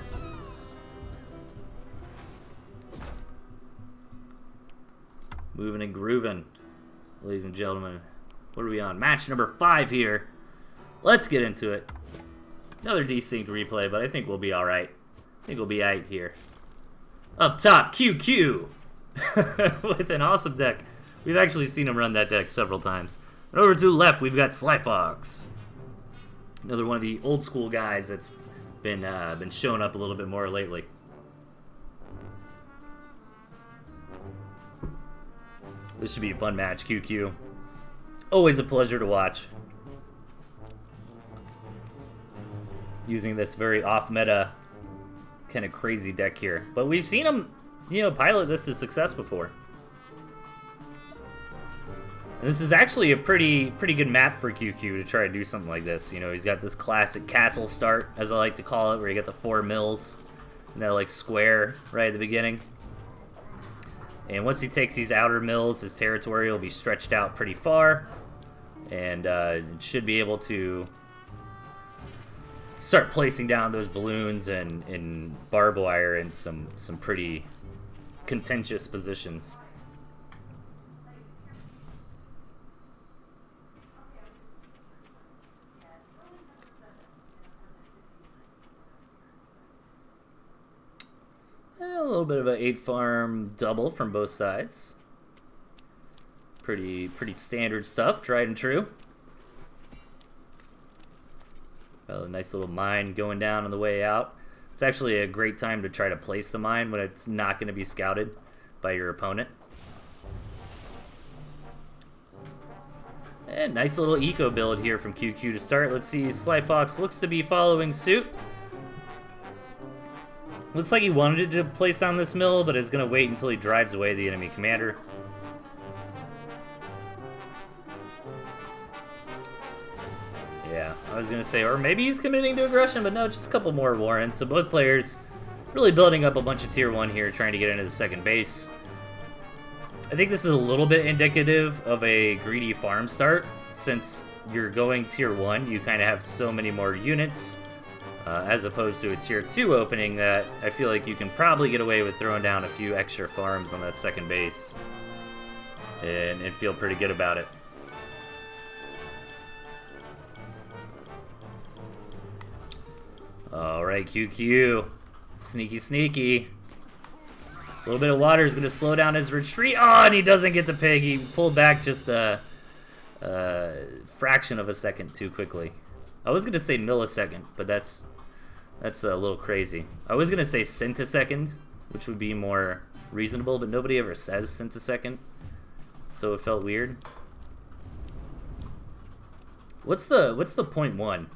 Moving and grooving, ladies and gentlemen. What are we on? Match number 5 here. Let's get into it. Another desynced replay, but I think we'll be alright. I think we'll be aight here. Up top, QQ. With an awesome deck. We've actually seen him run that deck several times. And over to the left, we've got Slyfox. Another one of the old school guys that's been showing up a little bit more lately. This should be a fun match, QQ. Always a pleasure to watch. Using this very off-meta, kind of crazy deck here. But we've seen him, pilot this to success before. And this is actually a pretty good map for QQ to try to do something like this. He's got this classic castle start, as I like to call it, where you got the 4 mills and that like square right at the beginning. And once he takes these outer mills, his territory will be stretched out pretty far, and should be able to start placing down those balloons and barbed wire in some pretty contentious positions. A little bit of an 8-farm double from both sides. Pretty standard stuff, tried and true. A nice little mine going down on the way out. It's actually a great time to try to place the mine when it's not going to be scouted by your opponent. And nice little eco build here from QQ to start. Let's see, Slyfox looks to be following suit. Looks like he wanted to place on this mill, but is going to wait until he drives away the enemy commander. Yeah, I was going to say, or maybe he's committing to aggression, but no, just a couple more warrants. So both players really building up a bunch of tier 1 here, trying to get into the second base. I think this is a little bit indicative of a greedy farm start. Since you're going tier 1, you kind of have so many more units. As opposed to a tier 2 opening that I feel like you can probably get away with throwing down a few extra farms on that second base and feel pretty good about it. Alright, QQ. Sneaky. A little bit of water is going to slow down his retreat. Oh, and he doesn't get the pig. He pulled back just a fraction of a second too quickly. I was going to say millisecond, but that's a little crazy. I was going to say centisecond, which would be more reasonable, but nobody ever says centisecond, so it felt weird. What's the 0.1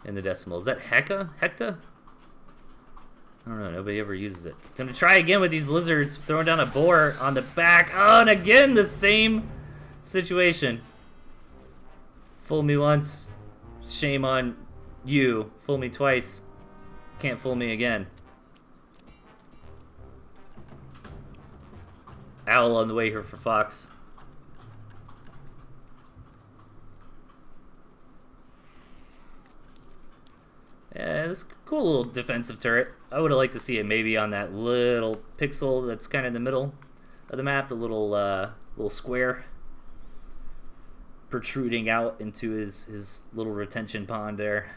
in the decimal? Is that hecta? Hecta? I don't know. Nobody ever uses it. Gonna try again with these lizards, throwing down a boar on the back. Oh, and again the same situation. Fool me once, shame on you. Fool me twice, can't fool me again. Owl on the way here for Fox. Yeah, it's a cool little defensive turret. I would have liked to see it maybe on that little pixel that's kind of in the middle of the map, the little square protruding out into his little retention pond there.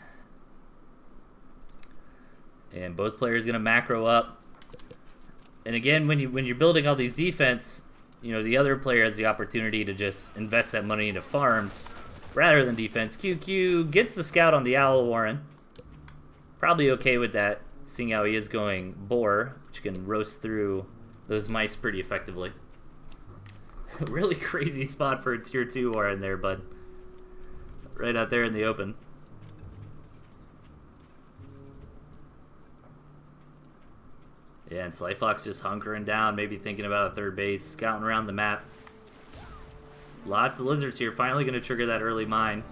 And both players gonna macro up. And again, when you're building all these defense, you know, the other player has the opportunity to just invest that money into farms rather than defense. QQ gets the scout on the Owl Warren. Probably okay with that, seeing how he is going boar, which can roast through those mice pretty effectively. Really crazy spot for a tier 2 Warren there, bud. Right out there in the open. Yeah, and Slyfox just hunkering down, maybe thinking about a third base, scouting around the map. Lots of lizards here, finally going to trigger that early mine.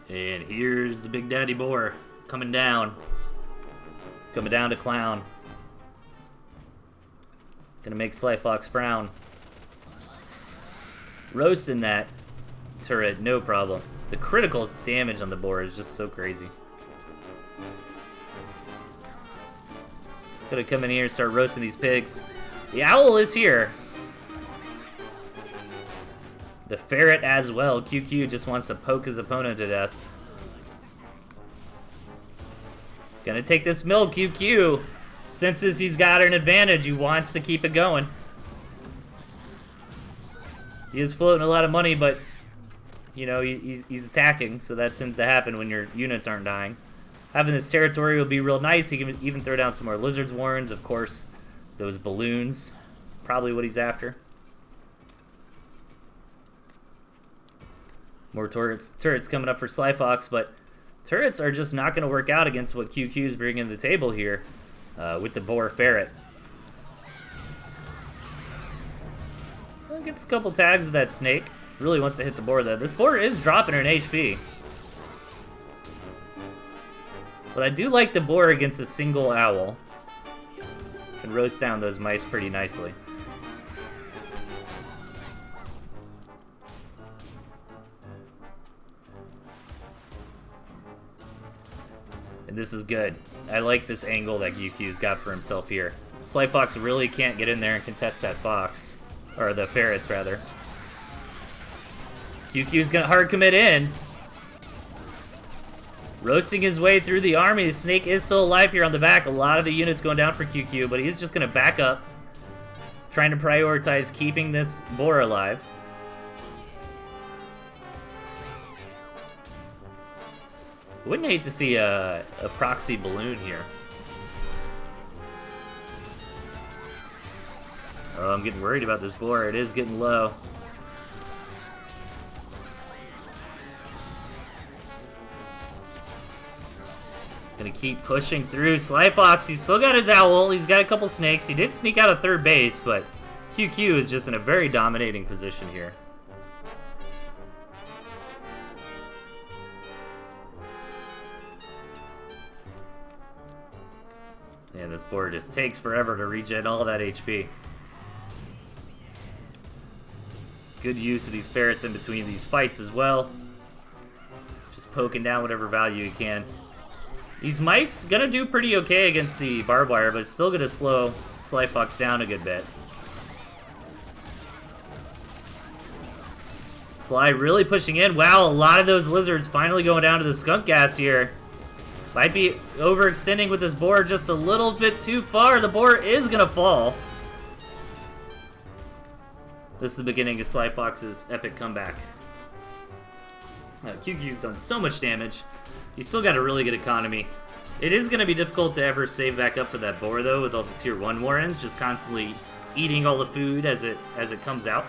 And here's the Big Daddy Boar coming down. Coming down to clown. Gonna make Slyfox frown. Roasting that turret, no problem. The critical damage on the boar is just so crazy. Gonna come in here and start roasting these pigs. The owl is here. The ferret as well. QQ just wants to poke his opponent to death. Gonna take this mill, QQ. Senses he's got an advantage, he wants to keep it going. He is floating a lot of money, but you know, he's attacking, so that tends to happen when your units aren't dying. Having this territory will be real nice. He can even throw down some more lizards warrens, of course. Those balloons, probably what he's after. More turrets coming up for Slyfox, but turrets are just not going to work out against what QQ is bringing to the table here with the boar ferret. Well, gets a couple tags with that snake. Really wants to hit the boar though. This boar is dropping her in HP. But I do like the boar against a single owl. Can roast down those mice pretty nicely. And this is good. I like this angle that QQ's got for himself here. Slyfox really can't get in there and contest that fox. Or the ferrets, rather. QQ's gonna hard commit in. Roasting his way through the army. The snake is still alive here on the back. A lot of the units going down for QQ, but he's just gonna back up. Trying to prioritize keeping this boar alive. Wouldn't hate to see a proxy balloon here. Oh, I'm getting worried about this boar. It is getting low. Gonna keep pushing through. Slyfox, he's still got his owl. He's got a couple snakes. He did sneak out of third base, but QQ is just in a very dominating position here. And this board just takes forever to regen all that HP. Good use of these ferrets in between these fights as well. Just poking down whatever value you can. These mice gonna do pretty okay against the barbed wire, but it's still gonna slow Slyfox down a good bit. Sly really pushing in. Wow, a lot of those lizards finally going down to the skunk gas here. Might be overextending with this boar just a little bit too far. The boar is gonna fall. This is the beginning of Slyfox's epic comeback. QQ's done so much damage. He's still got a really good economy. It is going to be difficult to ever save back up for that boar, though, with all the tier 1 warrens just constantly eating all the food as it comes out.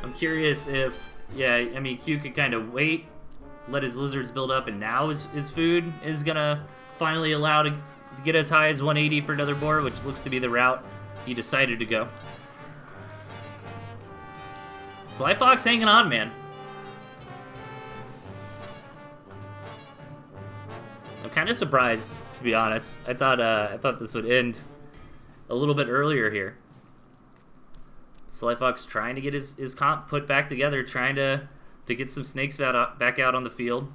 I'm curious if, yeah, I mean, Q could kind of wait, let his lizards build up, and now his food is going to finally allow to get as high as 180 for another boar, which looks to be the route he decided to go. Slyfox hanging on, man. I'm kind of surprised, to be honest. I thought this would end a little bit earlier here. Slyfox trying to get his comp put back together, trying to get some snakes back out on the field.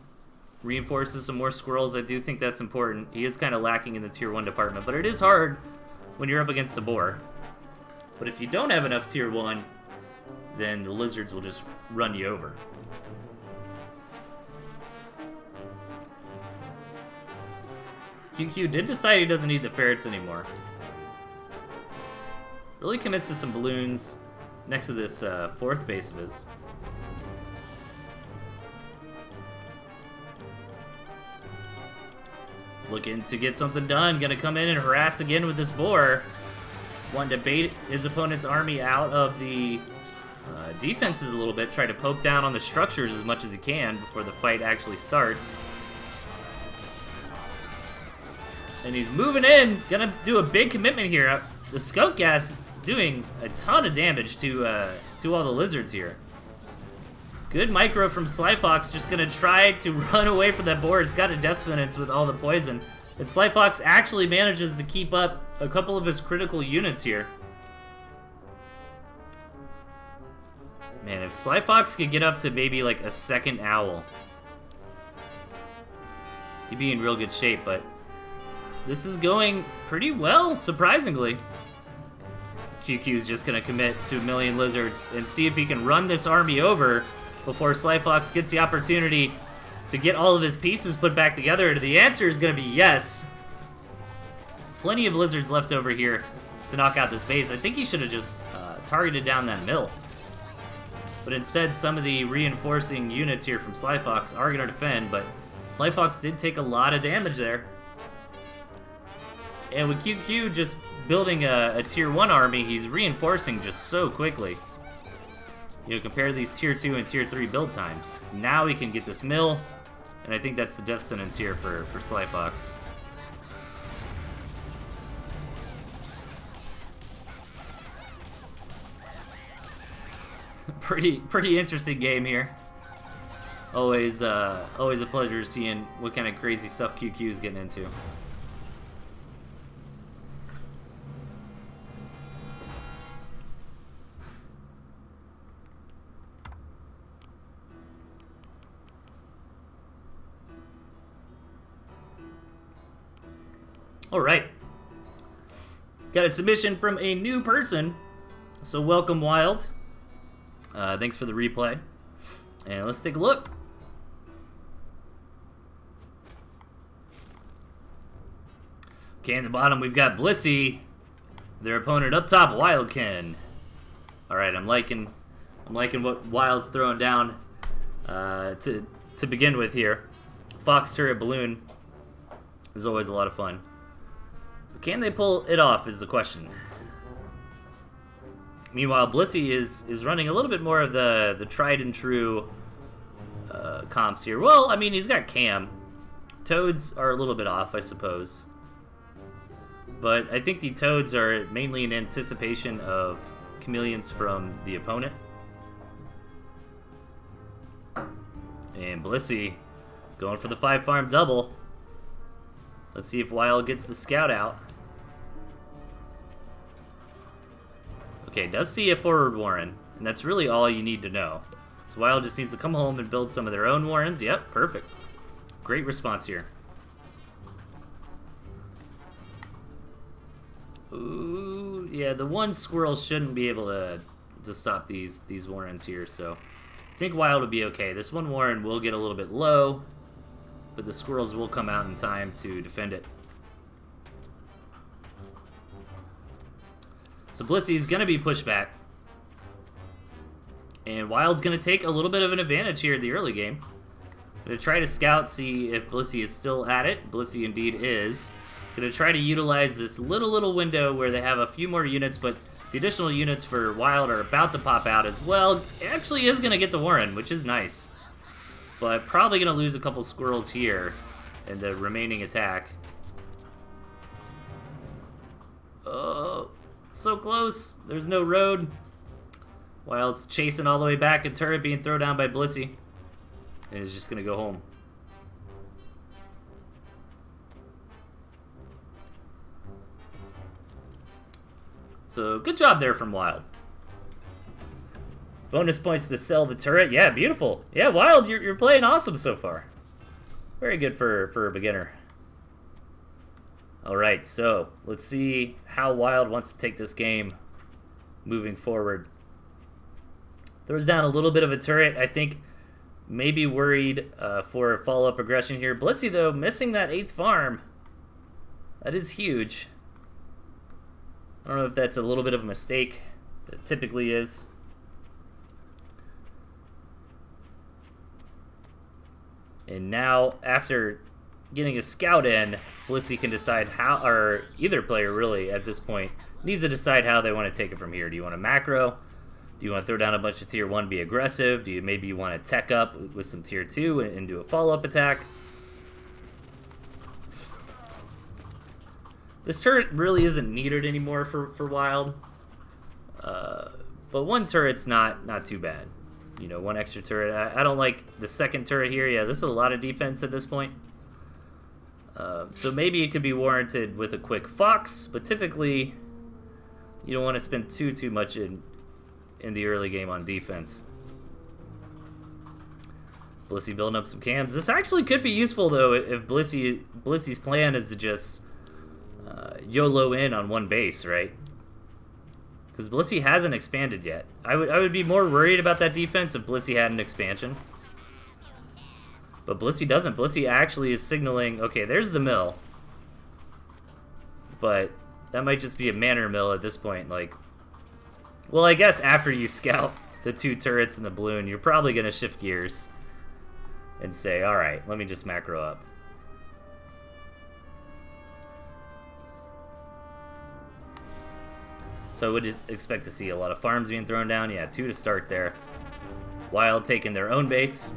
Reinforces some more squirrels. I do think that's important. He is kind of lacking in the tier 1 department, but it is hard when you're up against the boar. But if you don't have enough tier 1, then the lizards will just run you over. QQ did decide he doesn't need the ferrets anymore. Really commits to some balloons next to this 4th base of his. Looking to get something done. Gonna come in and harass again with this boar. Wanting to bait his opponent's army out of the defenses a little bit. Try to poke down on the structures as much as he can before the fight actually starts. And he's moving in. Gonna do a big commitment here. The scout gas doing a ton of damage to all the lizards here. Good micro from Slyfox, just gonna try to run away from that boar. It's got a death sentence with all the poison. And Slyfox actually manages to keep up a couple of his critical units here. Man, if Slyfox could get up to maybe like a 2nd owl, he'd be in real good shape, but this is going pretty well, surprisingly. QQ's just gonna commit to 1 million lizards and see if he can run this army over before Slyfox gets the opportunity to get all of his pieces put back together. The answer is gonna be yes. Plenty of lizards left over here to knock out this base. I think he should have just targeted down that mill. But instead, some of the reinforcing units here from Slyfox are gonna defend, but Slyfox did take a lot of damage there. And with QQ just building a tier 1 army, he's reinforcing just so quickly. You know, compare these tier 2 and tier 3 build times. Now he can get this mill, and I think that's the death sentence here for Slyfox. Pretty interesting game here. Always a pleasure seeing what kind of crazy stuff QQ is getting into. All right. Got a submission from a new person. So welcome, Wild. Thanks for the replay. And let's take a look. Okay, in the bottom we've got Blissey. Their opponent up top, Wildkin. All right, I'm liking what Wild's throwing down to begin with here. Fox turret balloon is always a lot of fun. But can they pull it off is the question. Meanwhile, Blissey is running a little bit more of the tried and true comps here. Well, I mean, he's got Cam. Toads are a little bit off, I suppose. But I think the Toads are mainly in anticipation of chameleons from the opponent. And Blissey going for the 5-farm double. Let's see if Wild gets the scout out. Okay, does see a forward warren, and that's really all you need to know. So Wild just needs to come home and build some of their own warrens. Yep, perfect. Great response here. Ooh, yeah, the one squirrel shouldn't be able to stop these warrens here, so I think Wild will be okay. This one warren will get a little bit low, but the squirrels will come out in time to defend it. So Blissey's going to be pushed back. And Wild's going to take a little bit of an advantage here in the early game. Going to try to scout, see if Blissey is still at it. Blissey indeed is. Going to try to utilize this little window where they have a few more units, but the additional units for Wild are about to pop out as well. It actually is going to get the warren, which is nice. But probably going to lose a couple squirrels here in the remaining attack. Oh, so close. There's no road. Wild's chasing all the way back, and turret being thrown down by Blissey. And is just going to go home. So good job there from Wild. Bonus points to sell the turret. Yeah, beautiful. Yeah, Wild, you're playing awesome so far. Very good for a beginner. All right, so let's see how Wild wants to take this game moving forward. Throws down a little bit of a turret. I think maybe worried for follow-up aggression here. Blissey, though, missing that 8th farm. That is huge. I don't know if that's a little bit of a mistake. It typically is. And now, after getting a scout in, Blissey can decide how, or either player really at this point, needs to decide how they want to take it from here. Do you want to macro? Do you want to throw down a bunch of tier 1, be aggressive? Do you maybe want to tech up with some tier 2 and do a follow-up attack? This turret really isn't needed anymore for Wild. But one turret's not too bad. You know, one extra turret. I don't like the second turret here. Yeah, this is a lot of defense at this point. So maybe it could be warranted with a quick fox, but typically you don't want to spend too much in the early game on defense. Blissey building up some cams. This actually could be useful though if Blissey's plan is to just YOLO in on one base, right? Because Blissey hasn't expanded yet. I would be more worried about that defense if Blissey had an expansion. But Blissey doesn't. Blissey actually is signaling, okay, there's the mill. But that might just be a manor mill at this point. Like, well, I guess after you scout the 2 turrets and the balloon, you're probably going to shift gears and say, all right, let me just macro up. So I would expect to see a lot of farms being thrown down. Yeah, 2 to start there. Wild taking their own base.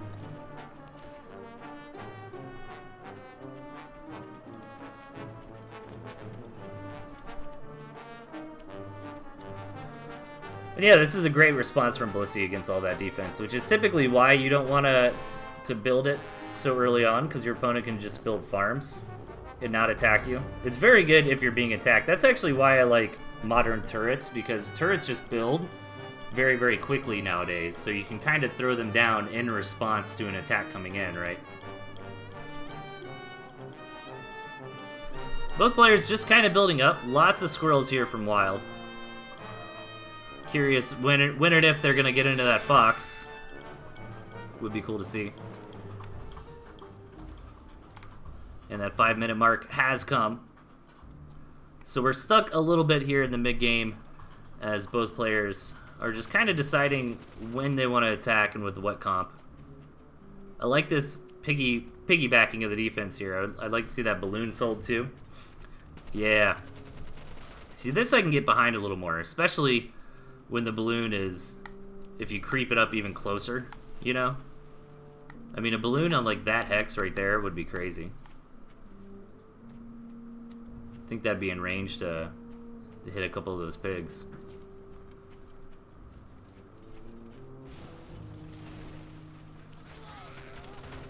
And yeah, this is a great response from Blissey against all that defense, which is typically why you don't want to build it so early on, because your opponent can just build farms and not attack you. It's very good if you're being attacked. That's actually why I like modern turrets, because turrets just build very, very quickly nowadays, so you can kind of throw them down in response to an attack coming in, right? Both players just kind of building up. Lots of squirrels here from Wild. Curious when and if they're going to get into that fox. Would be cool to see. And that 5-minute mark has come. So we're stuck a little bit here in the mid-game as both players are just kind of deciding when they want to attack and with what comp. I like this piggybacking of the defense here. I'd like to see that balloon sold too. Yeah. See, this I can get behind a little more, especially when the balloon is, if you creep it up even closer, you know? I mean, a balloon on like that hex right there would be crazy. I think that'd be in range to hit a couple of those pigs.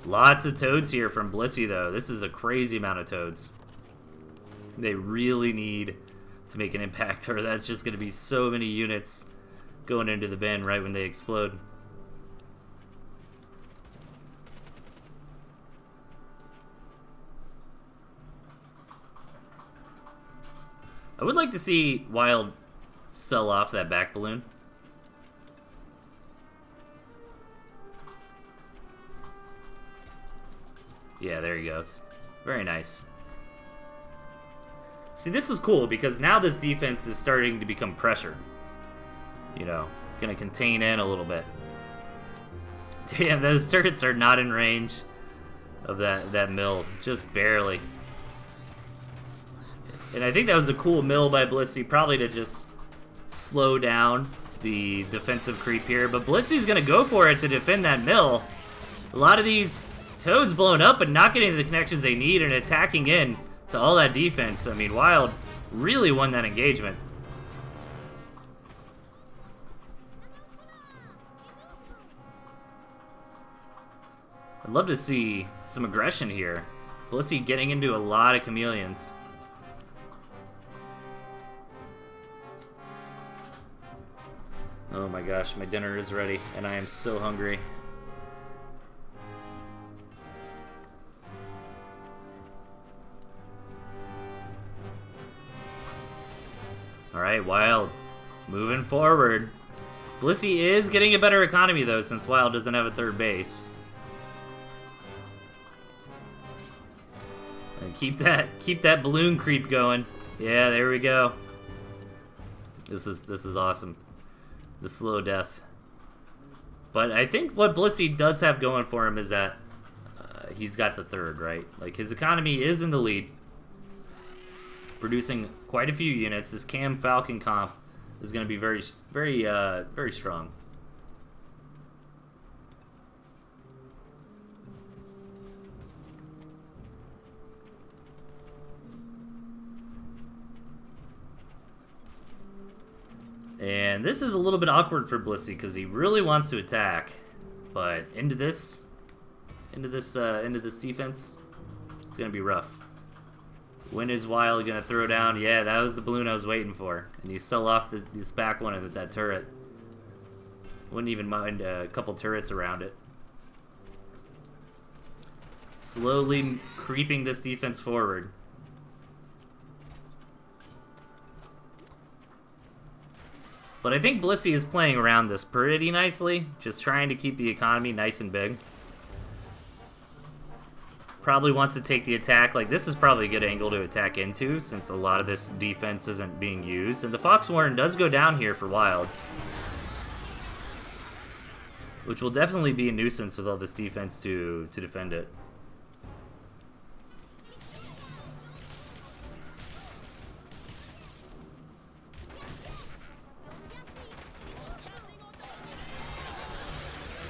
Lots of toads here from Blissey, though. This is a crazy amount of toads. They really need to make an impact, or that's just going to be so many units going into the bin right when they explode. I would like to see Wild sell off that back balloon. Yeah, there he goes. Very nice. See, this is cool because now this defense is starting to become pressured. You know, gonna contain in a little bit. Damn, those turrets are not in range of that mill, just barely. And I think that was a cool mill by Blissey, probably to just slow down the defensive creep here. But Blissey's gonna go for it to defend that mill. A lot of these toads blown up and not getting the connections they need and attacking in to all that defense. I mean, Wild really won that engagement. I'd love to see some aggression here. Blissey getting into a lot of chameleons. Oh my gosh, my dinner is ready, and I am so hungry. Alright, Wild. Moving forward. Blissey is getting a better economy, though, since Wild doesn't have a third base. And keep that balloon creep going. Yeah, there we go. This is awesome. The slow death. But I think what Blissey does have going for him is that he's got the third, right? Like, his economy is in the lead. Producing quite a few units. This Cam Falcon comp is going to be very, very, very strong. And this is a little bit awkward for Blissey because he really wants to attack, but into this defense, it's gonna be rough. When is Wild gonna throw down? Yeah, that was the balloon I was waiting for, and you sell off this back one of that turret. Wouldn't even mind a couple turrets around it. Slowly creeping this defense forward. But I think Blissey is playing around this pretty nicely, just trying to keep the economy nice and big. Probably wants to take the attack. Like, this is probably a good angle to attack into, since a lot of this defense isn't being used. And the Fox Warren does go down here for Wild, which will definitely be a nuisance with all this defense to defend it.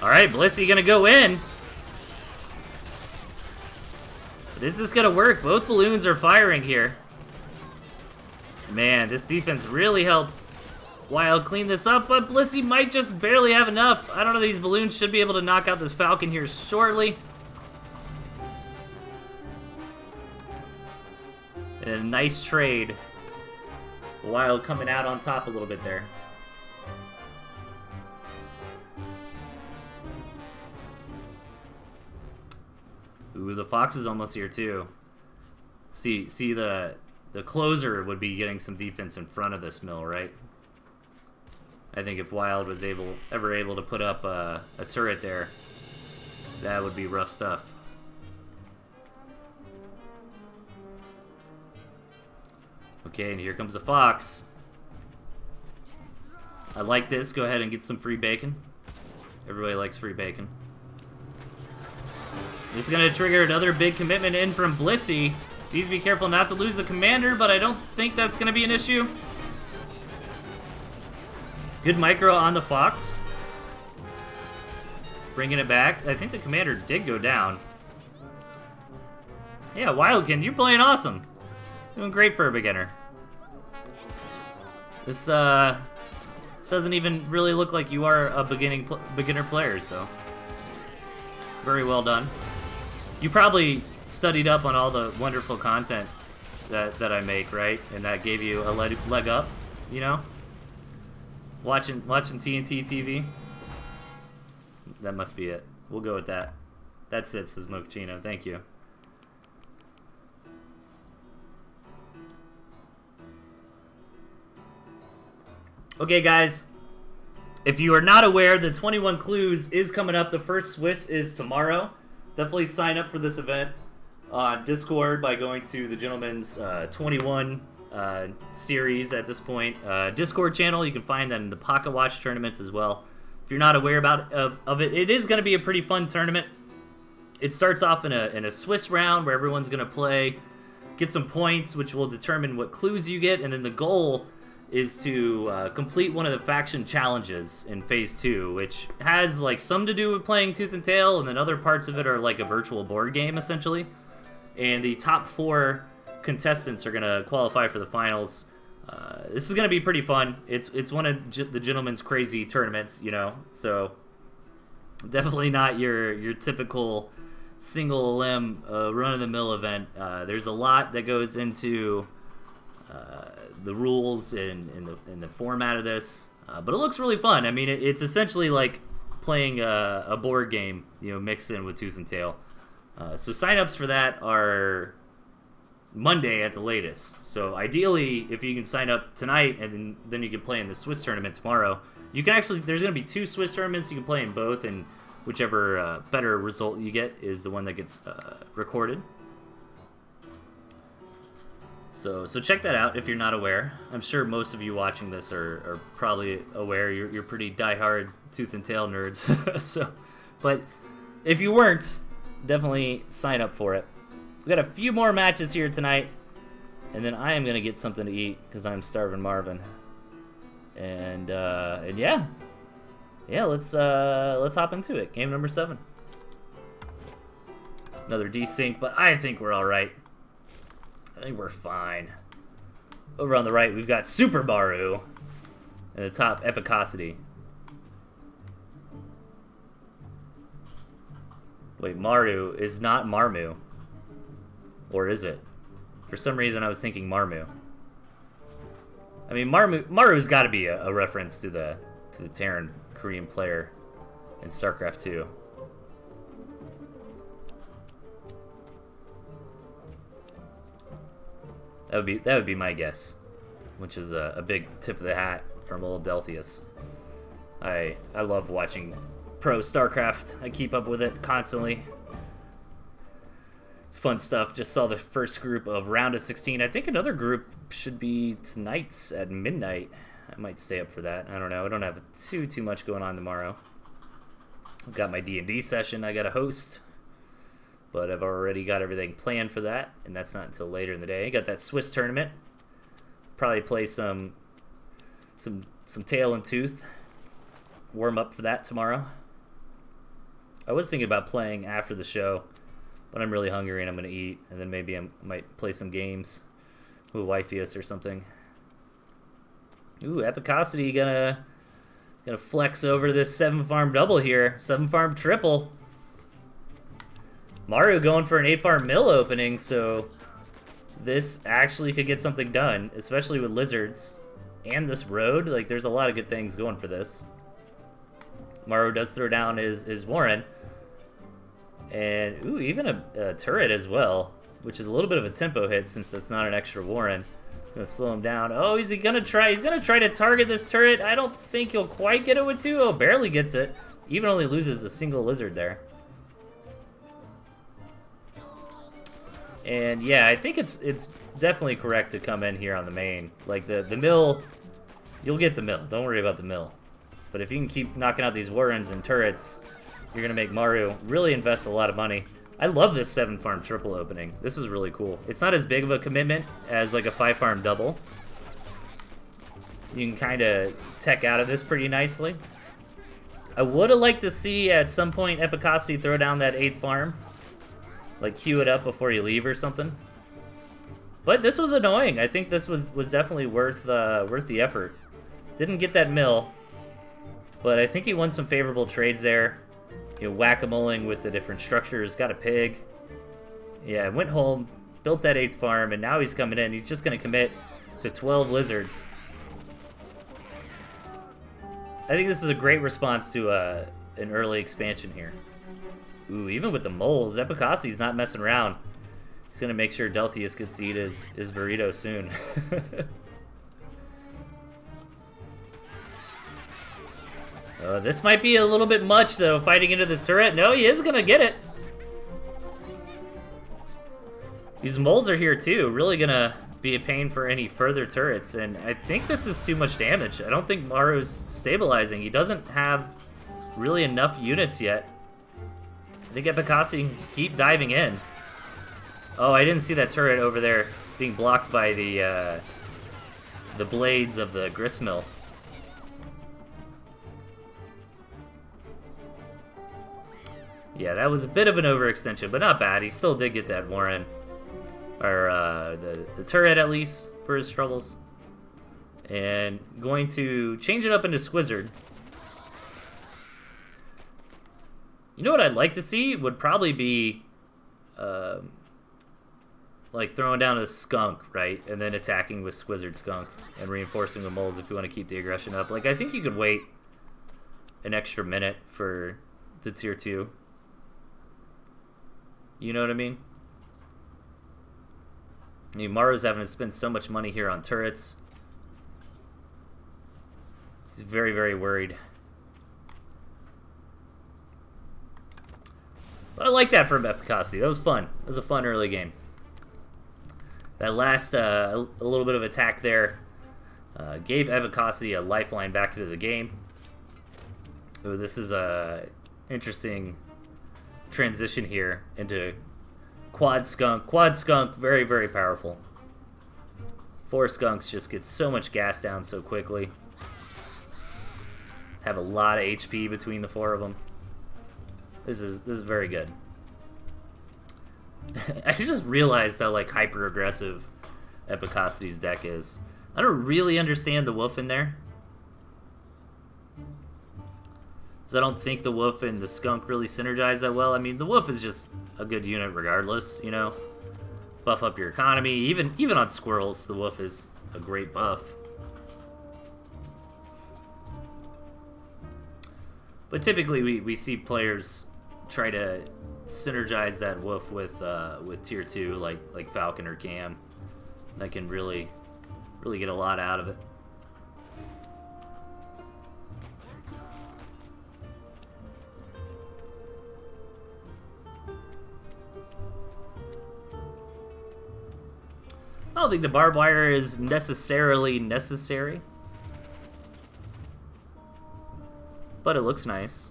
Alright, Blissey gonna go in. But is this gonna work? Both balloons are firing here. Man, this defense really helped Wild clean this up, but Blissey might just barely have enough. I don't know, these balloons should be able to knock out this Falcon here shortly. And a nice trade. Wild coming out on top a little bit there. Ooh, the Fox is almost here too. See the closer would be getting some defense in front of this mill, right? I think if Wild was ever able to put up a turret there, that would be rough stuff. Okay, and here comes the Fox. I like this. Go ahead and get some free bacon. Everybody likes free bacon. This is going to trigger another big commitment in from Blissey. Please be careful not to lose the commander, but I don't think that's going to be an issue. Good micro on the Fox. Bringing it back. I think the commander did go down. Yeah, Wildkin, you're playing awesome. Doing great for a beginner. This doesn't even really look like you are a beginner player, so very well done. You probably studied up on all the wonderful content that I make, right? And that gave you a leg up, you know? Watching TnTTV. That must be it. We'll go with that. That's it, says Mochaccino. Thank you. Okay, guys. If you are not aware, the 21 Clues is coming up. The first Swiss is tomorrow. Definitely sign up for this event on Discord by going to the Gentleman's 21 series at this point. Discord channel, you can find that in the Pocketwatch tournaments as well. If you're not aware of it, it is going to be a pretty fun tournament. It starts off in a Swiss round where everyone's going to play, get some points, which will determine what clues you get, and then the goal is to complete one of the faction challenges in Phase 2, which has like some to do with playing Tooth and Tail, and then other parts of it are like a virtual board game, essentially. And the top 4 contestants are going to qualify for the finals. This is going to be pretty fun. It's one of the Gentleman's crazy tournaments, you know, so definitely not your typical single limb run-of-the-mill event. There's a lot that goes into the rules and the format of this. But it looks really fun. I mean, it's essentially like playing a board game, you know, mixed in with Tooth and Tail. So sign-ups for that are Monday at the latest. So ideally, if you can sign up tonight and then you can play in the Swiss tournament tomorrow, you can actually, there's going to be 2 Swiss tournaments. You can play in both, and whichever better result you get is the one that gets recorded. So check that out if you're not aware. I'm sure most of you watching this are probably aware. You're pretty diehard Tooth and Tail nerds. But if you weren't, definitely sign up for it. We got a few more matches here tonight, and then I am gonna get something to eat because I'm starving Marvin. And yeah, let's hop into it. Game number 7. Another desync, but I think we're all right. I think we're fine. Over on the right, we've got Super Maru. And the top, Epicosity. Wait, Maru is not Marmu. Or is it? For some reason, I was thinking Marmu. I mean, Maru's got to be a reference to the Terran Korean player in StarCraft 2. That would be my guess, which is a big tip of the hat from old Delthius. I love watching pro StarCraft. I keep up with it constantly. It's fun stuff. Just saw the first group of round of 16. I think another group should be tonight's at midnight. I might stay up for that. I don't know. I don't have too much going on tomorrow. I've got my D&D session I got to host. But I've already got everything planned for that, and that's not until later in the day. Got that Swiss tournament. Probably play some Tail and Tooth. Warm up for that tomorrow. I was thinking about playing after the show, but I'm really hungry and I'm gonna eat, and then maybe I might play some games with Wifeus or something. Ooh, Epicosity gonna flex over this 7-farm double here. 7-farm triple. Maru going for an 8-farm mill opening, so this actually could get something done, especially with lizards and this road. Like, there's a lot of good things going for this. Maru does throw down his Warren. And, ooh, even a turret as well, which is a little bit of a tempo hit since that's not an extra Warren. Gonna slow him down. Oh, he's gonna try to target this turret. I don't think he'll quite get it with 2. Oh, barely gets it. Even only loses a single lizard there. And yeah, I think it's definitely correct to come in here on the main. Like the mill, you'll get the mill. Don't worry about the mill. But if you can keep knocking out these Warrens and turrets, you're gonna make Maru really invest a lot of money. I love this 7-farm triple opening. This is really cool. It's not as big of a commitment as like a 5-farm double. You can kind of tech out of this pretty nicely. I would have liked to see at some point Epicosity throw down that 8th farm. Like, queue it up before you leave or something. But this was annoying. I think this was definitely worth the effort. Didn't get that mill, but I think he won some favorable trades there. You know, whack-a-moling with the different structures. Got a pig. Yeah, went home, built that 8th farm, and now he's coming in. He's just going to commit to 12 lizards. I think this is a great response to an early expansion here. Ooh, even with the moles, Epicosity's not messing around. He's going to make sure Delthius gets to eat his burrito soon. This might be a little bit much, though, fighting into this turret. No, he is going to get it. These moles are here, too. Really going to be a pain for any further turrets. And I think this is too much damage. I don't think Maru's stabilizing. He doesn't have really enough units yet. I think Epicosity can keep diving in. Oh, I didn't see that turret over there being blocked by the blades of the gristmill. Yeah, that was a bit of an overextension, but not bad. He still did get that Warren. Or the turret, at least, for his troubles. And going to change it up into Squizzard. You know what I'd like to see would probably be like like throwing down a skunk, right? And then attacking with Squizzard Skunk and reinforcing the moles if you want to keep the aggression up. Like, I think you could wait an extra minute for the tier 2. You know what I mean? I mean, Maru's having to spend so much money here on turrets. He's very, very worried. But I like that from Epicosity. That was fun. That was a fun early game. That last a little bit of attack there gave Epicosity a lifeline back into the game. Ooh, this is a interesting transition here into Quad Skunk. Quad Skunk, very, very powerful. 4 Skunks just get so much gas down so quickly. Have a lot of HP between the 4 of them. This is very good. I just realized how like hyper aggressive Epicosity's deck is. I don't really understand the wolf in there. Because I don't think the wolf and the skunk really synergize that well. I mean, the wolf is just a good unit regardless, you know? Buff up your economy. Even on squirrels, the wolf is a great buff. But typically we see players try to synergize that wolf with tier 2 like Falcon or Cam. That can really get a lot out of it. I don't think the barbed wire is necessarily necessary, but it looks nice.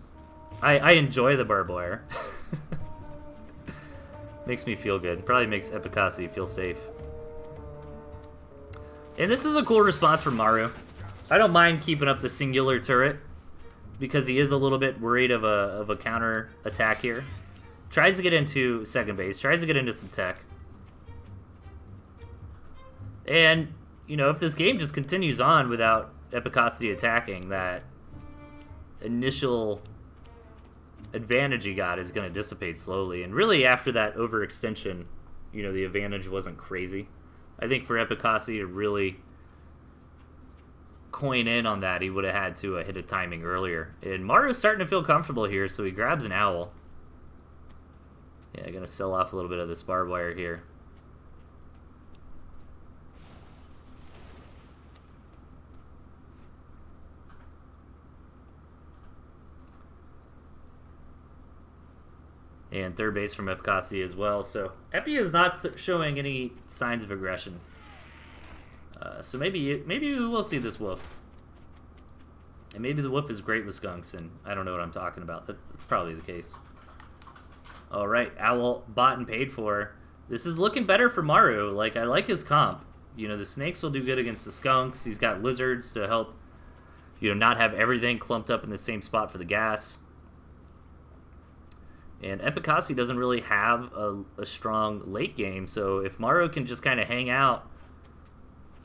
I enjoy the barbed wire. Makes me feel good. Probably makes Epicosity feel safe. And this is a cool response from Maru. I don't mind keeping up the singular turret because he is a little bit worried of a counter attack here. Tries to get into second base. Tries to get into some tech. And, you know, if this game just continues on without Epicosity attacking, that initial advantage he got is going to dissipate slowly. And really, after that overextension, you know, the advantage wasn't crazy. I think for Epicosity to really coin in on that, he would have had to hit a timing earlier. And Maru's starting to feel comfortable here, so he grabs an owl. Yeah, going to sell off a little bit of this barbed wire here. And third base from Epicosity as well. So Epi is not showing any signs of aggression. So maybe we will see this wolf. And maybe the wolf is great with skunks, and I don't know what I'm talking about. That's probably the case. All right, owl bought and paid for. This is looking better for Maru. Like, I like his comp. You know, the snakes will do good against the skunks. He's got lizards to help, you know, not have everything clumped up in the same spot for the gas. And Epicosity doesn't really have a strong late game, so if Maru can just kind of hang out,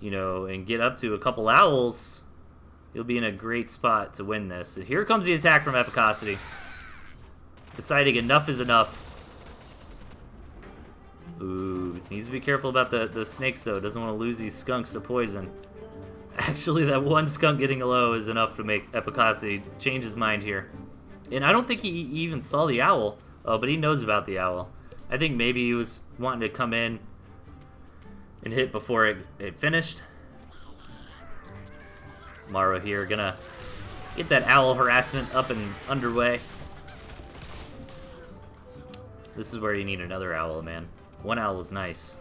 you know, and get up to a couple owls, he'll be in a great spot to win this. And here comes the attack from Epicosity. Deciding enough is enough. Ooh, needs to be careful about the snakes, though. Doesn't want to lose these skunks to poison. Actually, that one skunk getting low is enough to make Epicosity change his mind here. And I don't think he even saw the owl. Oh, but he knows about the owl. I think maybe he was wanting to come in and hit before it finished. Maru here gonna get that owl harassment up and underway. This is where you need another owl, man. One owl is nice.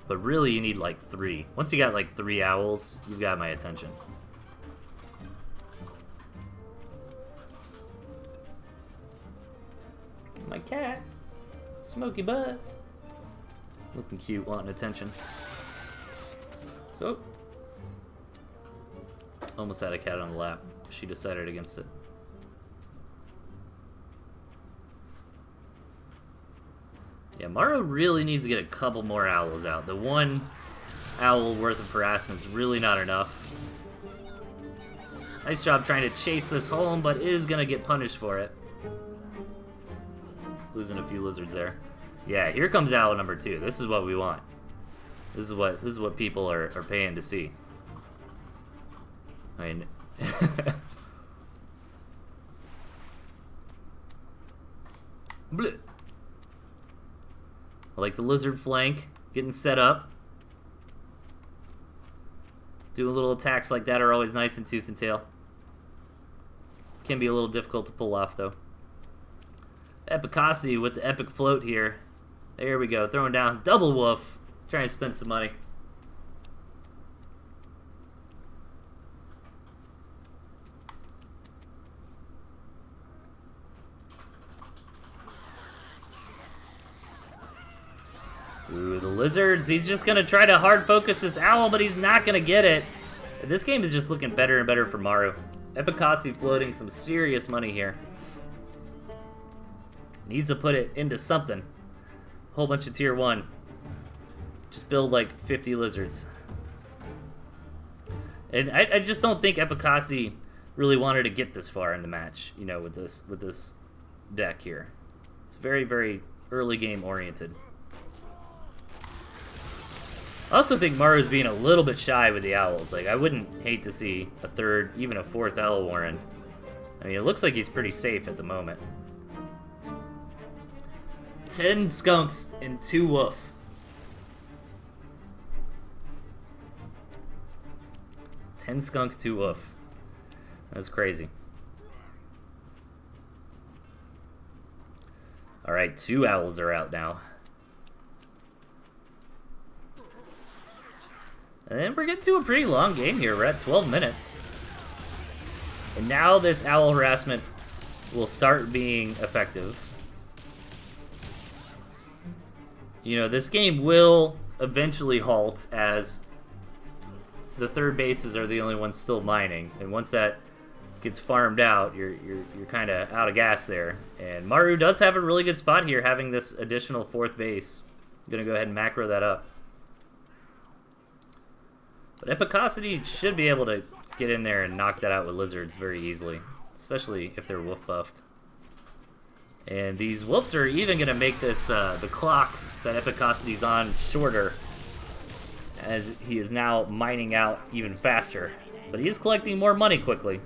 But really you need like 3. Once you got like 3 owls, you've got my attention. My cat, Smoky Butt, looking cute, wanting attention. Oh, almost had a cat on the lap. She decided against it. Yeah, Maru really needs to get a couple more owls out. The one owl worth of harassment is really not enough. Nice job trying to chase this home, but is gonna get punished for it. Losing a few lizards there. Yeah, here comes owl number 2. This is what we want. This is what people are paying to see. I mean, bleh. I like the lizard flank getting set up. Doing little attacks like that are always nice in Tooth and Tail. Can be a little difficult to pull off though. Epicosity with the epic float here. There we go, throwing down double woof. Trying to spend some money. Ooh, the lizards. He's just going to try to hard focus this owl, but he's not going to get it. This game is just looking better and better for Maru. Epicosity floating some serious money here. Needs to put it into something. Whole bunch of tier 1. Just build like 50 lizards. And I just don't think Epicosity really wanted to get this far in the match, you know, with this deck here. It's very, very early game oriented. I also think Maru's being a little bit shy with the owls. Like, I wouldn't hate to see a third, even a fourth owl warren. I mean, it looks like he's pretty safe at the moment. 10 skunks and 2 woof. 10 skunk, 2 woof. That's crazy. Alright, 2 owls are out now. And then we're getting to a pretty long game here. We're at 12 minutes. And now this owl harassment will start being effective. You know, this game will eventually halt as the third bases are the only ones still mining. And once that gets farmed out, you're kind of out of gas there. And Maru does have a really good spot here, having this additional 4th base. I'm going to go ahead and macro that up. But Epicosity should be able to get in there and knock that out with lizards very easily, especially if they're wolf buffed. And these wolves are even going to make this the clock that Epicosity's on shorter, as he is now mining out even faster. But he is collecting more money quickly.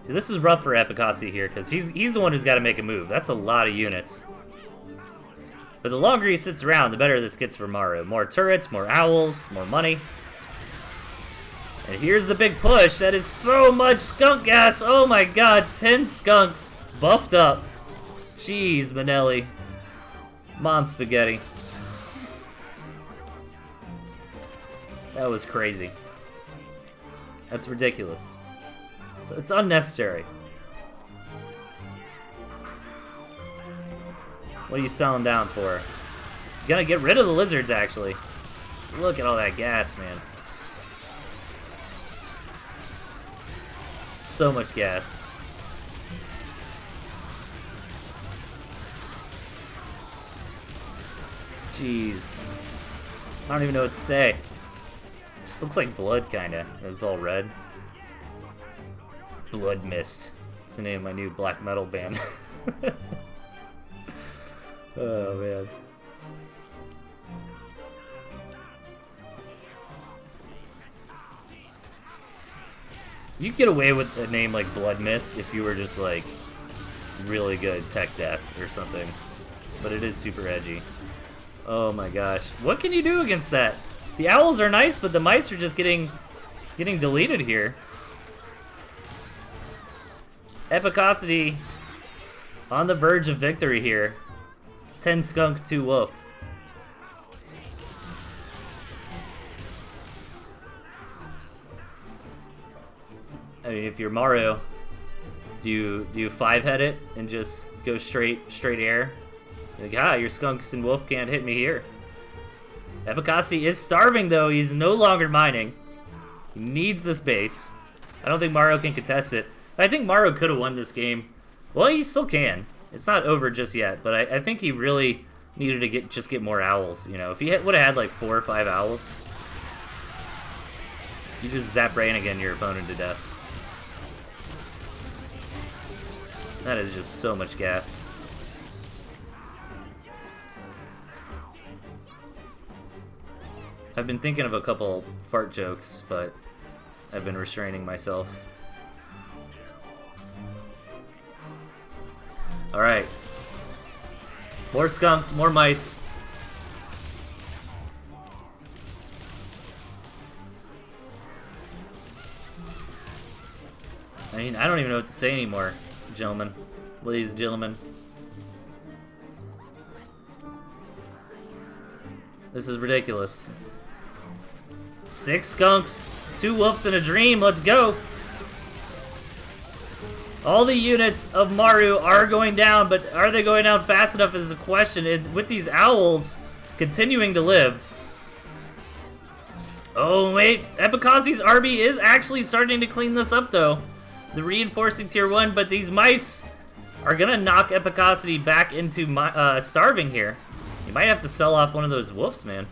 This is rough for Epicosity here, because he's the one who's got to make a move. That's a lot of units. But the longer he sits around, the better this gets for Maru. More turrets, more owls, more money. And here's the big push. That is so much skunk gas. Oh my god, 10 skunks buffed up. Jeez, Manelli. Mom spaghetti. That was crazy. That's ridiculous. So it's unnecessary. What are you selling down for? You gotta get rid of the lizards, actually. Look at all that gas, man. So much gas. Jeez. I don't even know what to say. Just looks like blood, kinda. It's all red. Blood Mist. It's the name of my new black metal band. Oh, man. You could get away with a name like Blood Mist if you were just, like, really good tech death or something. But it is super edgy. Oh my gosh. What can you do against that? The owls are nice, but the mice are just getting deleted here. Epicosity on the verge of victory here. 10 skunk, 2 wolf. I mean, if you're Mario, do you 5-head it and just go straight air? Like, your skunks and wolf can't hit me here. Epicosity is starving though. He's no longer mining. He needs this base. I don't think Mario can contest it. I think Mario could have won this game. Well, he still can. It's not over just yet, but I think he really needed to get more owls. You know, if he would have had like 4 or 5 owls, you just zap Brainigan your opponent to death. That is just so much gas. I've been thinking of a couple fart jokes, but I've been restraining myself. Alright. More skunks, more mice. I mean, I don't even know what to say anymore, gentlemen. Ladies and gentlemen. This is ridiculous. 6 skunks, 2 wolves and a dream, let's go! All the units of Maru are going down, but are they going down fast enough is a question. And with these owls continuing to live. Oh wait, Epicasi's army is actually starting to clean this up though. The reinforcing tier 1, but these mice are gonna knock Epicosity back into starving here. You might have to sell off one of those wolves, man.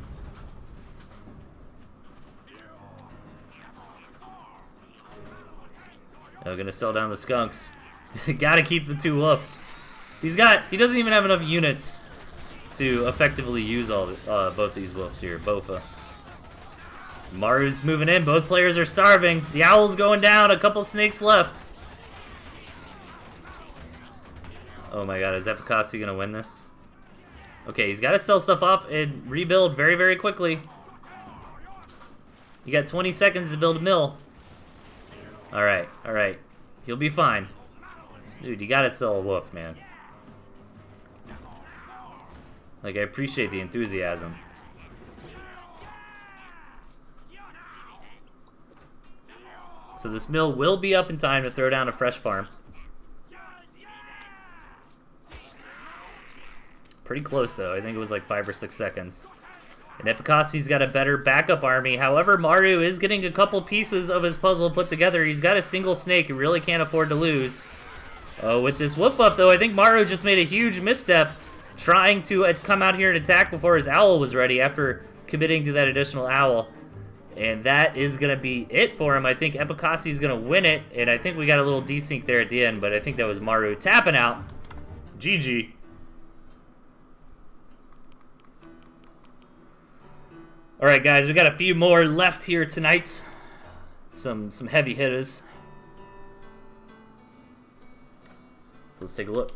I'm gonna sell down the skunks. Gotta keep the 2 wolves. He doesn't even have enough units to effectively use both these wolves here. Bofa. Maru's moving in. Both players are starving. The owl's going down. A couple snakes left. Oh my god, is Epicasi gonna win this? Okay, he's gotta sell stuff off and rebuild very, very quickly. You got 20 seconds to build a mill. Alright, alright. You'll be fine. Dude, you gotta sell a wolf, man. Like, I appreciate the enthusiasm. So this mill will be up in time to throw down a fresh farm. Pretty close, though. I think it was like 5 or 6 seconds. And Epicasi's got a better backup army. However, Maru is getting a couple pieces of his puzzle put together. He's got a single snake. He really can't afford to lose. With this wolf buff, though, I think Maru just made a huge misstep trying to come out here and attack before his owl was ready after committing to that additional owl. And that is going to be it for him. I think Epicasi's going to win it. And I think we got a little desync there at the end, but I think that was Maru tapping out. GG. Alright guys, we got a few more left here tonight. Some heavy hitters. So let's take a look.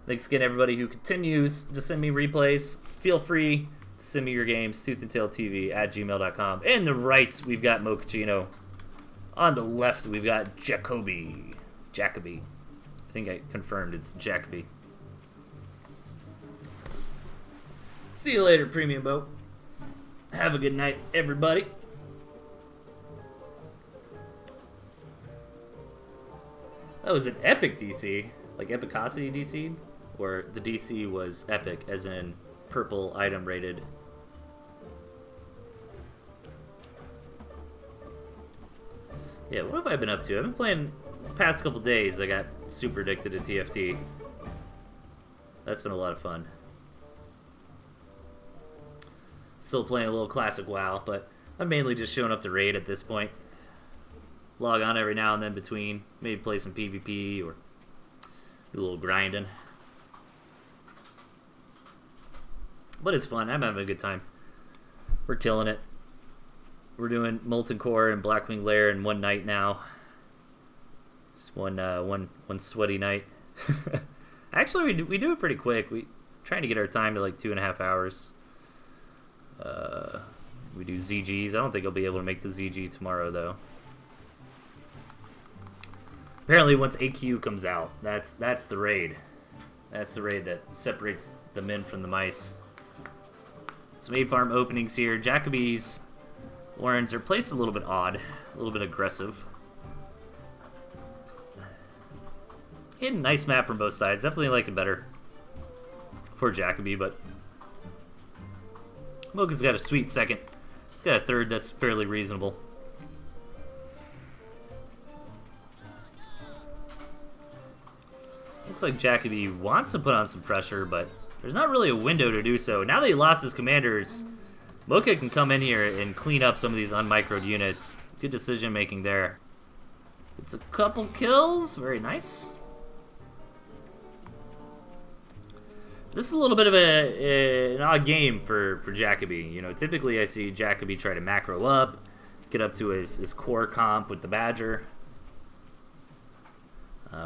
Thanks again everybody who continues to send me replays. Feel free to send me your games, ToothAndTailTV at gmail.com. On the right, we've got Mochaccino. On the left, we've got Jacoby. I think I confirmed it's Jacoby. See you later, Premium Boat. Have a good night, everybody. That was an epic DC. Like Epicosity DC? Or the DC was epic, as in purple item rated. Yeah, what have I been up to? I've been playing the past couple days. I got super addicted to TFT. That's been a lot of fun. Still playing a little classic WoW, but I'm mainly just showing up to raid at this point. Log on every now and then between. Maybe play some PvP or do a little grinding. But it's fun. I'm having a good time. We're killing it. We're doing Molten Core and Blackwing Lair in one night now. Just one sweaty night. Actually, we do it pretty quick. We trying to get our time to like 2.5 hours. We do ZGs. I don't think I'll be able to make the ZG tomorrow, though. Apparently, once AQ comes out, that's the raid. That's the raid that separates the men from the mice. Some aid farm openings here. Jacoby's Warrens are placed a little bit odd, a little bit aggressive. And nice map from both sides. Definitely like it better for Jacoby, but Mocha's got a sweet second. He's got a third that's fairly reasonable. Looks like Jacoby wants to put on some pressure, but there's not really a window to do so. Now that he lost his commanders, Mocha can come in here and clean up some of these unmicroed units. Good decision making there. It's a couple kills. Very nice. This is a little bit of an odd game for Jacoby. You know, typically I see Jacoby try to macro up, get up to his core comp with the Badger.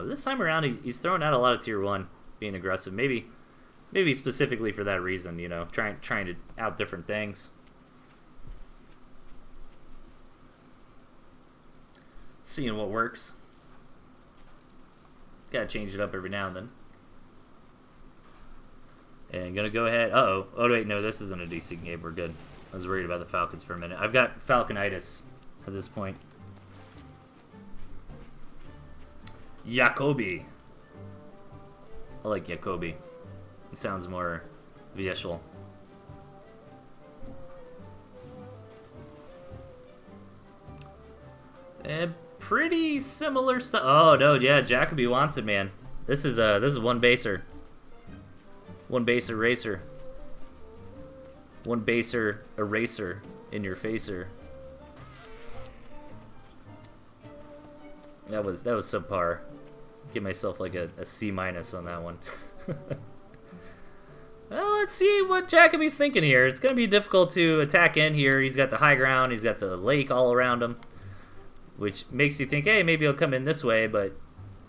This time around, he's throwing out a lot of tier 1, being aggressive. Maybe specifically for that reason, you know, trying to out different things. Seeing what works. Gotta change it up every now and then. And gonna go ahead. Uh-oh. Oh, wait, no, this isn't a DC game. We're good. I was worried about the Falcons for a minute. I've got Falconitis at this point. Jacoby. I like Jacoby. It sounds more visual. And pretty similar stuff. Oh no, yeah, Jacoby wants it, man. This is one baser. One baser racer. One baser eraser in your facer. That was subpar. Give myself like a C- on that one. Well, let's see what Jacoby's thinking here. It's going to be difficult to attack in here. He's got the high ground. He's got the lake all around him, which makes you think, hey, maybe he'll come in this way, but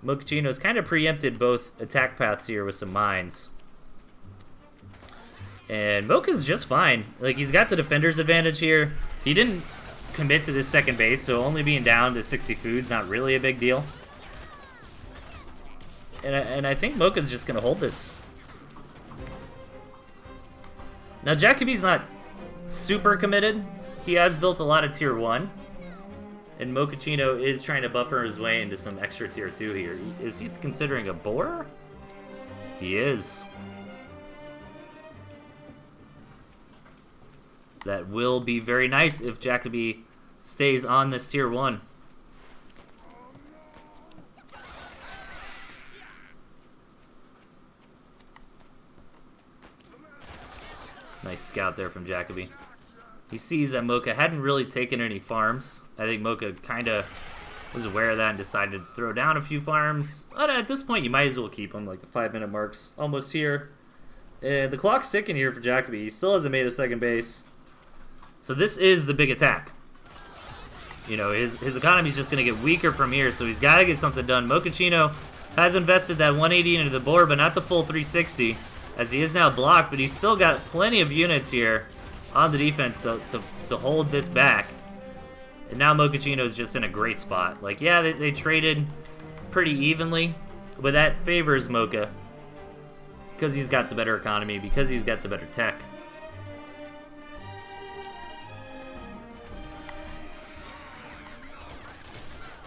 Mochaccino's kind of preempted both attack paths here with some mines. And Mocha's just fine. Like, he's got the defender's advantage here. He didn't commit to this second base, so only being down to 60 food's not really a big deal. And I think Mocha's just going to hold this. Now, Jacoby's not super committed. He has built a lot of tier 1. And Mochaccino is trying to buffer his way into some extra tier 2 here. Is he considering a boar? He is. That will be very nice if Jacoby stays on this tier 1. Nice scout there from Jacoby. He sees that Mocha hadn't really taken any farms. I think Mocha kind of was aware of that and decided to throw down a few farms. But at this point, you might as well keep them. Like, the 5-minute mark's almost here. And the clock's ticking here for Jacoby. He still hasn't made a second base. So this is the big attack. You know, his economy's just going to get weaker from here, so he's got to get something done. Mochaccino has invested that 180 into the board, but not the full 360, as he is now blocked, but he's still got plenty of units here on the defense to hold this back. And now Mochaccino's just in a great spot. Like, yeah, they traded pretty evenly, but that favors Mocha because he's got the better economy, because he's got the better tech.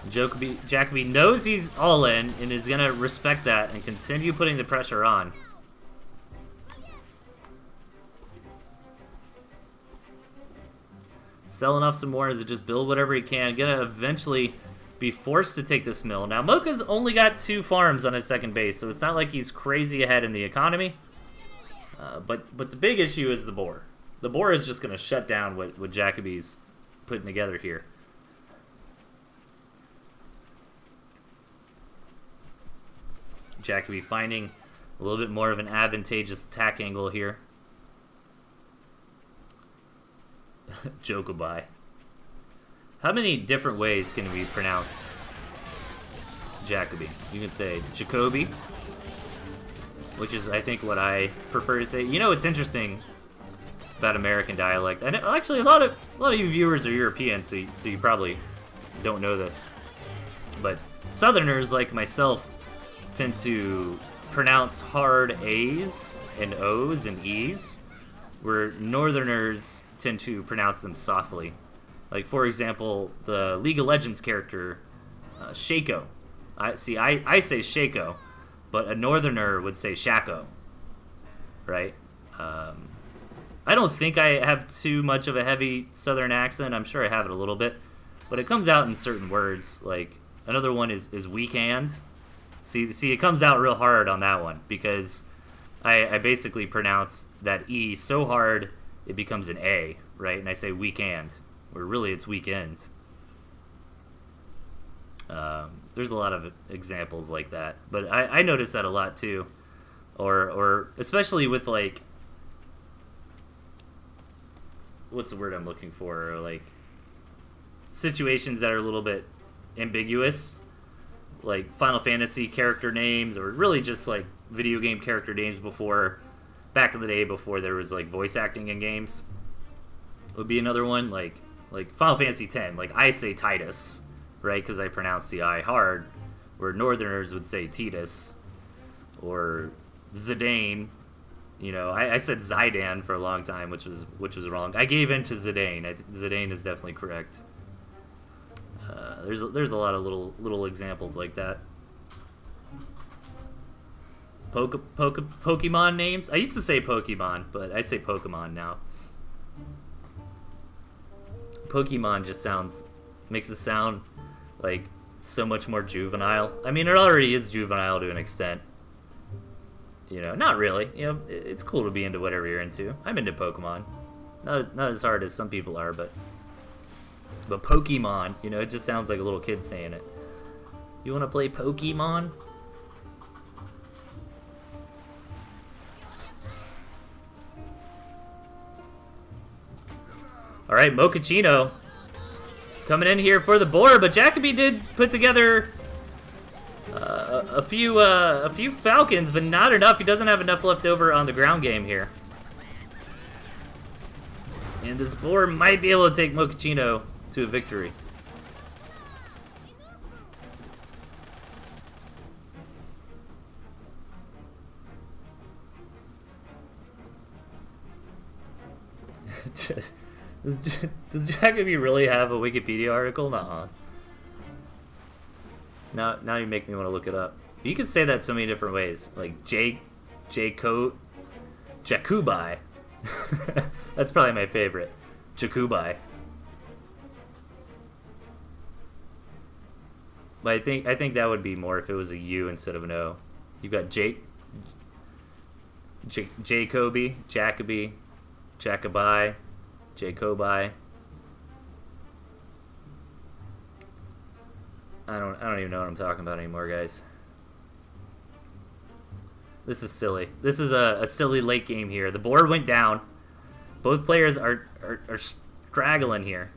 Jacoby knows he's all in and is going to respect that and continue putting the pressure on. Selling off some more as to just build whatever he can. Going to eventually be forced to take this mill. Now, Mocha's only got 2 farms on his second base, so it's not like he's crazy ahead in the economy. But the big issue is the boar. The boar is just going to shut down what Jacoby's putting together here. Jacoby finding a little bit more of an advantageous attack angle here. Jokobai. How many different ways can we pronounce Jacoby? You can say Jacoby, which is, I think, what I prefer to say. You know, it's interesting about American dialect. And actually, a lot of you viewers are European, so you probably don't know this. But Southerners like myself tend to pronounce hard A's and O's and E's, where Northerners tend to pronounce them softly. Like, for example, the League of Legends character, Shaco. I say Shaco, but a Northerner would say Shaco, right? I don't think I have too much of a heavy Southern accent. I'm sure I have it a little bit, but it comes out in certain words. Like, another one is weekend. See, it comes out real hard on that one because I basically pronounce that E so hard it becomes an A, right? And I say weekend, where really it's weekend. There's a lot of examples like that, but I notice that a lot too or especially with like, what's the word I'm looking for? Or like situations that are a little bit ambiguous, like Final Fantasy character names, or really just like video game character names before, back in the day before there was like voice acting in games. Would be another one, like Final Fantasy X. Like I say Titus, right? Because I pronounce the I hard, where Northerners would say Titus, or Zidane. You know, I said Zidane for a long time, which was wrong. I gave in to Zidane. Zidane is definitely correct. There's a lot of little examples like that. Pokemon names. I used to say Pokemon, but I say Pokemon now. Pokemon just makes it sound like so much more juvenile. I mean, it already is juvenile to an extent. You know, not really. You know, it's cool to be into whatever you're into. I'm into Pokemon. Not as hard as some people are, but Pokemon, you know, it just sounds like a little kid saying it. You want to play Pokemon? All right, Mochaccino coming in here for the board, but Jacoby did put together a few Falcons, but not enough. He doesn't have enough left over on the ground game here. And this board might be able to take Mochaccino to a victory. Does Jacoby really have a Wikipedia article? Nuh-uh. Now you make me want to look it up. You can say that so many different ways. Like Jacubi. That's probably my favorite. Jacubi. But I think that would be more if it was a U instead of an O. You've got Jacoby, Jacoby, Jacobi, Jacobi. I don't even know what I'm talking about anymore, guys. This is silly. This is a silly late game here. The board went down. Both players are straggling here.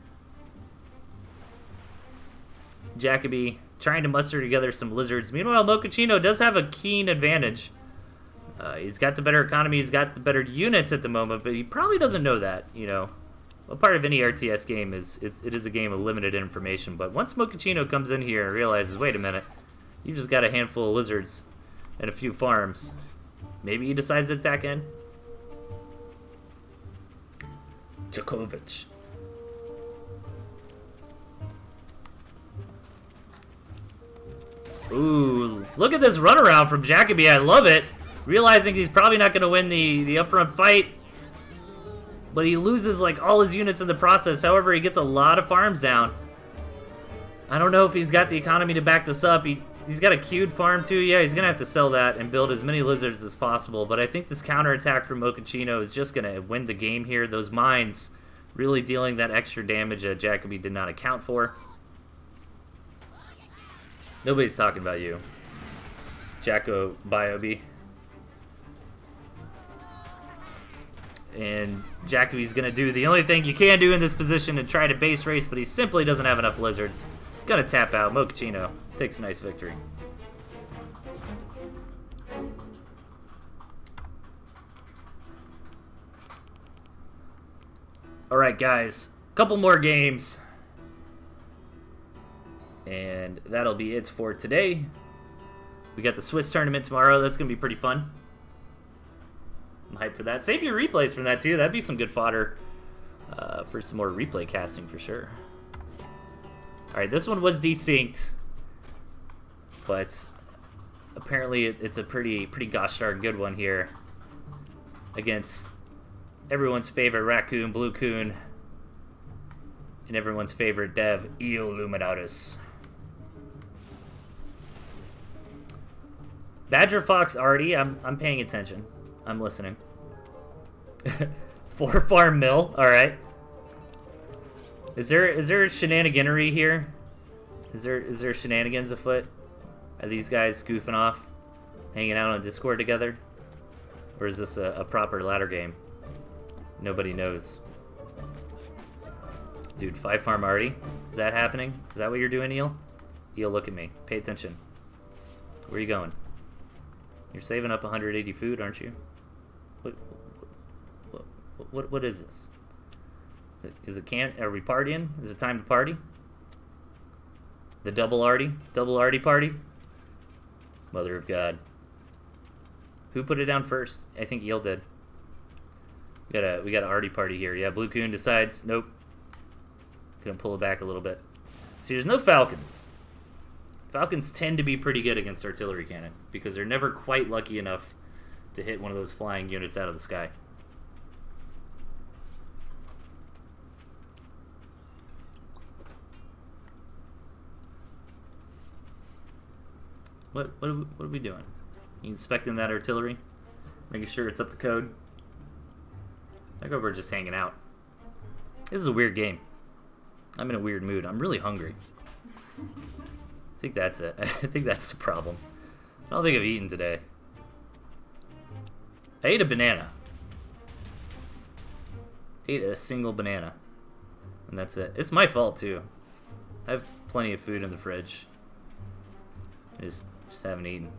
Jacoby trying to muster together some lizards. Meanwhile, Mochaccino does have a keen advantage. He's got the better economy. He's got the better units at the moment, but he probably doesn't know that, you know. A part of any RTS game is it is a game of limited information, but once Mochaccino comes in here and realizes, wait a minute, you just got a handful of lizards and a few farms, maybe he decides to attack in. Djokovic. Ooh, look at this runaround from Jacoby. I love it. Realizing he's probably not going to win the upfront fight, but he loses like all his units in the process. However, he gets a lot of farms down. I don't know if he's got the economy to back this up. He's got a queued farm too. Yeah, he's going to have to sell that and build as many lizards as possible. But I think this counterattack from Mochaccino is just going to win the game here. Those mines really dealing that extra damage that Jacoby did not account for. Nobody's talking about you, Jacko Bioby. And Jacoby's going to do the only thing you can do in this position and try to base race, but he simply doesn't have enough lizards. Gonna tap out. Mochaccino takes a nice victory. Alright, guys. Couple more games. And that'll be it for today. We got the Swiss tournament tomorrow. That's going to be pretty fun. I'm hyped for that. Save your replays from that, too. That'd be some good fodder for some more replay casting for sure. Alright, this one was desynced. But apparently it's a pretty gosh darn good one here. Against everyone's favorite Raccoon, Blue Coon. And everyone's favorite dev, Eoluminatus. Badger Fox Artie, I'm paying attention. I'm listening. 4 farm mill, alright. Is there shenaniganery here? Is there shenanigans afoot? Are these guys goofing off? Hanging out on Discord together? Or is this a proper ladder game? Nobody knows. Dude, 5 farm already? Is that happening? Is that what you're doing, Eel? Eel, look at me. Pay attention. Where are you going? You're saving up 180 food, aren't you? What is this? Is it are we partying? Is it time to party? The double arty party? Mother of God. Who put it down first? I think Eel did. We got an arty party here. Yeah, Blue Coon decides, nope. Gonna pull it back a little bit. See, there's no falcons. Falcons tend to be pretty good against artillery cannon because they're never quite lucky enough to hit one of those flying units out of the sky. What are we doing? You inspecting that artillery? Making sure it's up to code? I think we're just hanging out. This is a weird game. I'm in a weird mood. I'm really hungry. I think that's it. I think that's the problem. I don't think I've eaten today. I ate a banana. Ate a single banana. And that's it. It's my fault, too. I have plenty of food in the fridge. I just haven't eaten.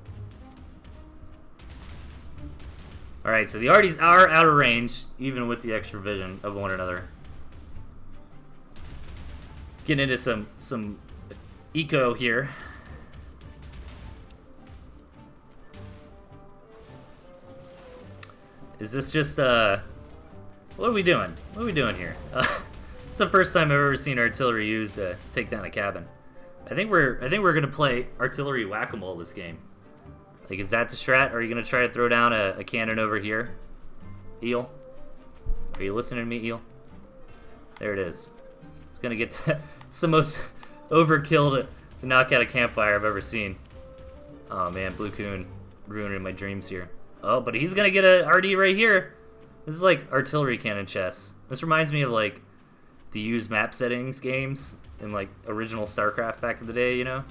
Alright, so the Arties are out of range, even with the extra vision of one another. Getting into some eco here. Is this just what are we doing? What are we doing here? It's the first time I've ever seen artillery used to take down a cabin. I think we're gonna play artillery whack-a-mole this game. Like, is that the strat? Are you gonna try to throw down a cannon over here, Eel? Are you listening to me, Eel? There it is. It's gonna get. It's the most overkill to knock out a campfire I've ever seen. Oh man, Blue Coon ruining my dreams here. Oh, but he's gonna get a RD right here. This is like artillery cannon chess. This reminds me of like the use map settings games in like original StarCraft back in the day, you know?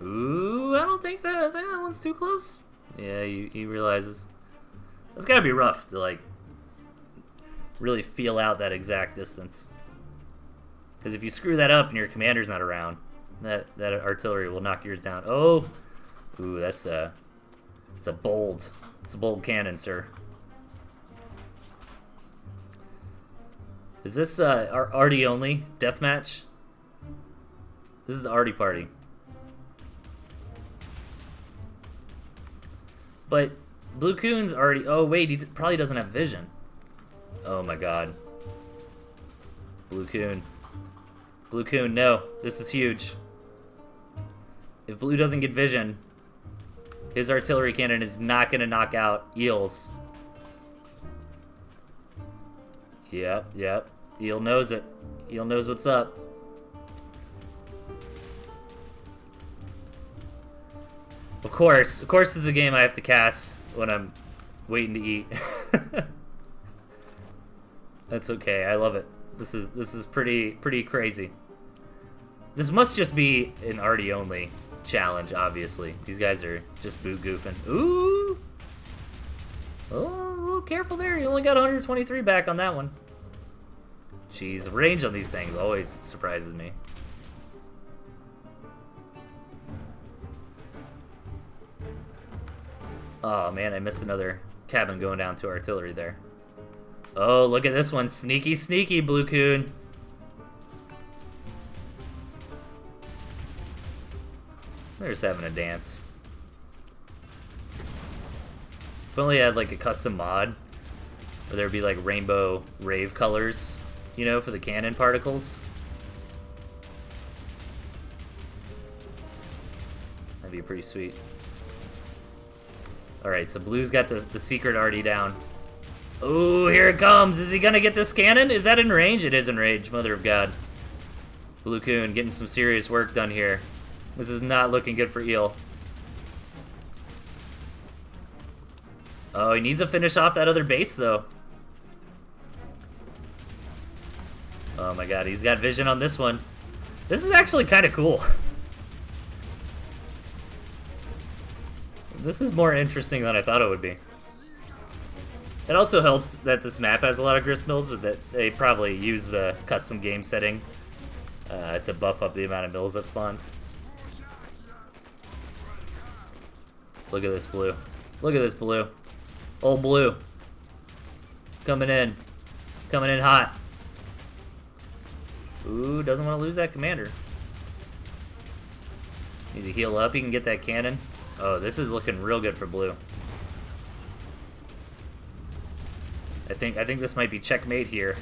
Ooh, I think that one's too close. Yeah, he realizes. It's gotta be rough to like really feel out that exact distance. Because if you screw that up and your commander's not around, that artillery will knock yours down. Oh, ooh, it's a bold cannon, sir. Is this arty only deathmatch? This is the arty party. But Blue Coon's already. Oh wait, he probably doesn't have vision. Oh my God. Blue Coon. Blue Coon, no. This is huge. If Blue doesn't get vision, his artillery cannon is not going to knock out Eel's. Yep. Eel knows it. Eel knows what's up. Of course, this is the game I have to cast when I'm waiting to eat. That's okay. I love it. This is pretty crazy. This must just be an arty only challenge, obviously. These guys are just boot goofing. Ooh! Oh, a little careful there. You only got 123 back on that one. Jeez, the range on these things always surprises me. Oh man, I missed another cabin going down to artillery there. Oh, look at this one. Sneaky, Blue Coon. They're just having a dance. If only I had like a custom mod where there'd be like rainbow rave colors, you know, for the cannon particles. That'd be pretty sweet. Alright, so Blue's got the secret arty down. Ooh, here it comes. Is he gonna get this cannon? Is that in range? It is in range, mother of God. Blue Coon getting some serious work done here. This is not looking good for Eel. Oh, he needs to finish off that other base, though. Oh my God, he's got vision on this one. This is actually kind of cool. This is more interesting than I thought it would be. It also helps that this map has a lot of grist mills, but that they probably use the custom game setting to buff up the amount of mills that spawns. Look at this blue. Look at this blue. Old blue. Coming in. Coming in hot. Ooh, doesn't want to lose that commander. Needs to heal up. He can get that cannon. Oh, this is looking real good for blue. I think this might be checkmate here.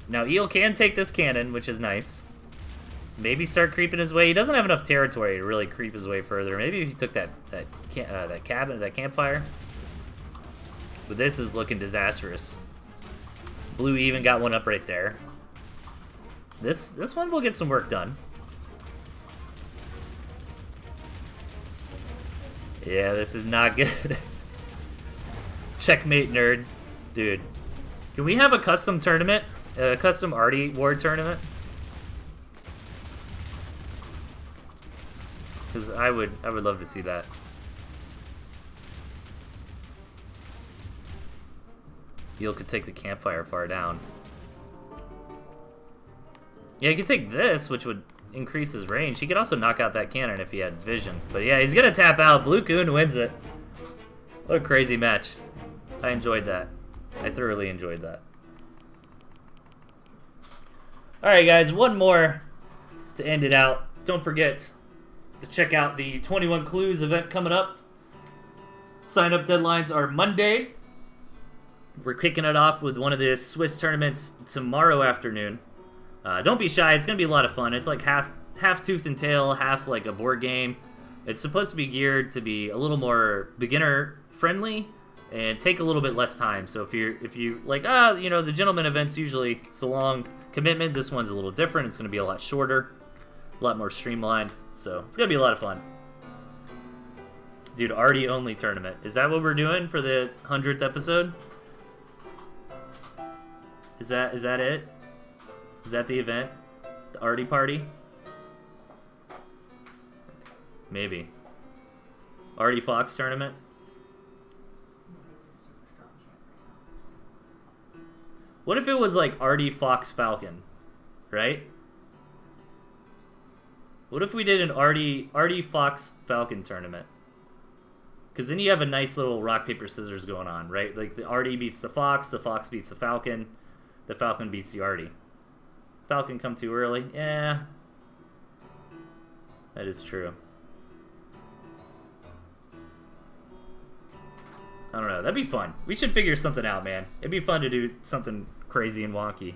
Now, Eel can take this cannon, which is nice. Maybe start creeping his way. He doesn't have enough territory to really creep his way further. Maybe if he took that campfire. But this is looking disastrous. Blue even got one up right there. This one will get some work done. Yeah, this is not good. Checkmate, nerd. Dude. Can we have a custom tournament? A custom Artie War tournament? Because I would love to see that. Eel could take the campfire far down. Yeah, he could take this, which would increase his range. He could also knock out that cannon if he had vision. But yeah, he's gonna tap out. Blue Coon wins it. What a crazy match. I enjoyed that. I thoroughly enjoyed that. Alright guys, one more to end it out. Don't forget to check out the 21 Clues event coming up. Sign-up deadlines are Monday. We're kicking it off with one of the Swiss tournaments tomorrow afternoon. Don't be shy, it's going to be a lot of fun. It's like half Tooth and Tail, half like a board game. It's supposed to be geared to be a little more beginner-friendly and take a little bit less time. So if you like, you know, the gentleman events usually, it's a long commitment. This one's a little different. It's going to be a lot shorter, a lot more streamlined. So it's going to be a lot of fun. Dude, Artie only tournament. Is that what we're doing for the 100th episode? Is that it? Is that the event? The Artie party? Maybe. Artie Fox tournament? What if it was like Artie Fox Falcon, right? What if we did an Artie Fox Falcon tournament? Because then you have a nice little rock, paper, scissors going on, right? Like the Artie beats the Fox beats the Falcon beats the Artie. Falcon come too early? Yeah. That is true. I don't know. That'd be fun. We should figure something out, man. It'd be fun to do something crazy and wonky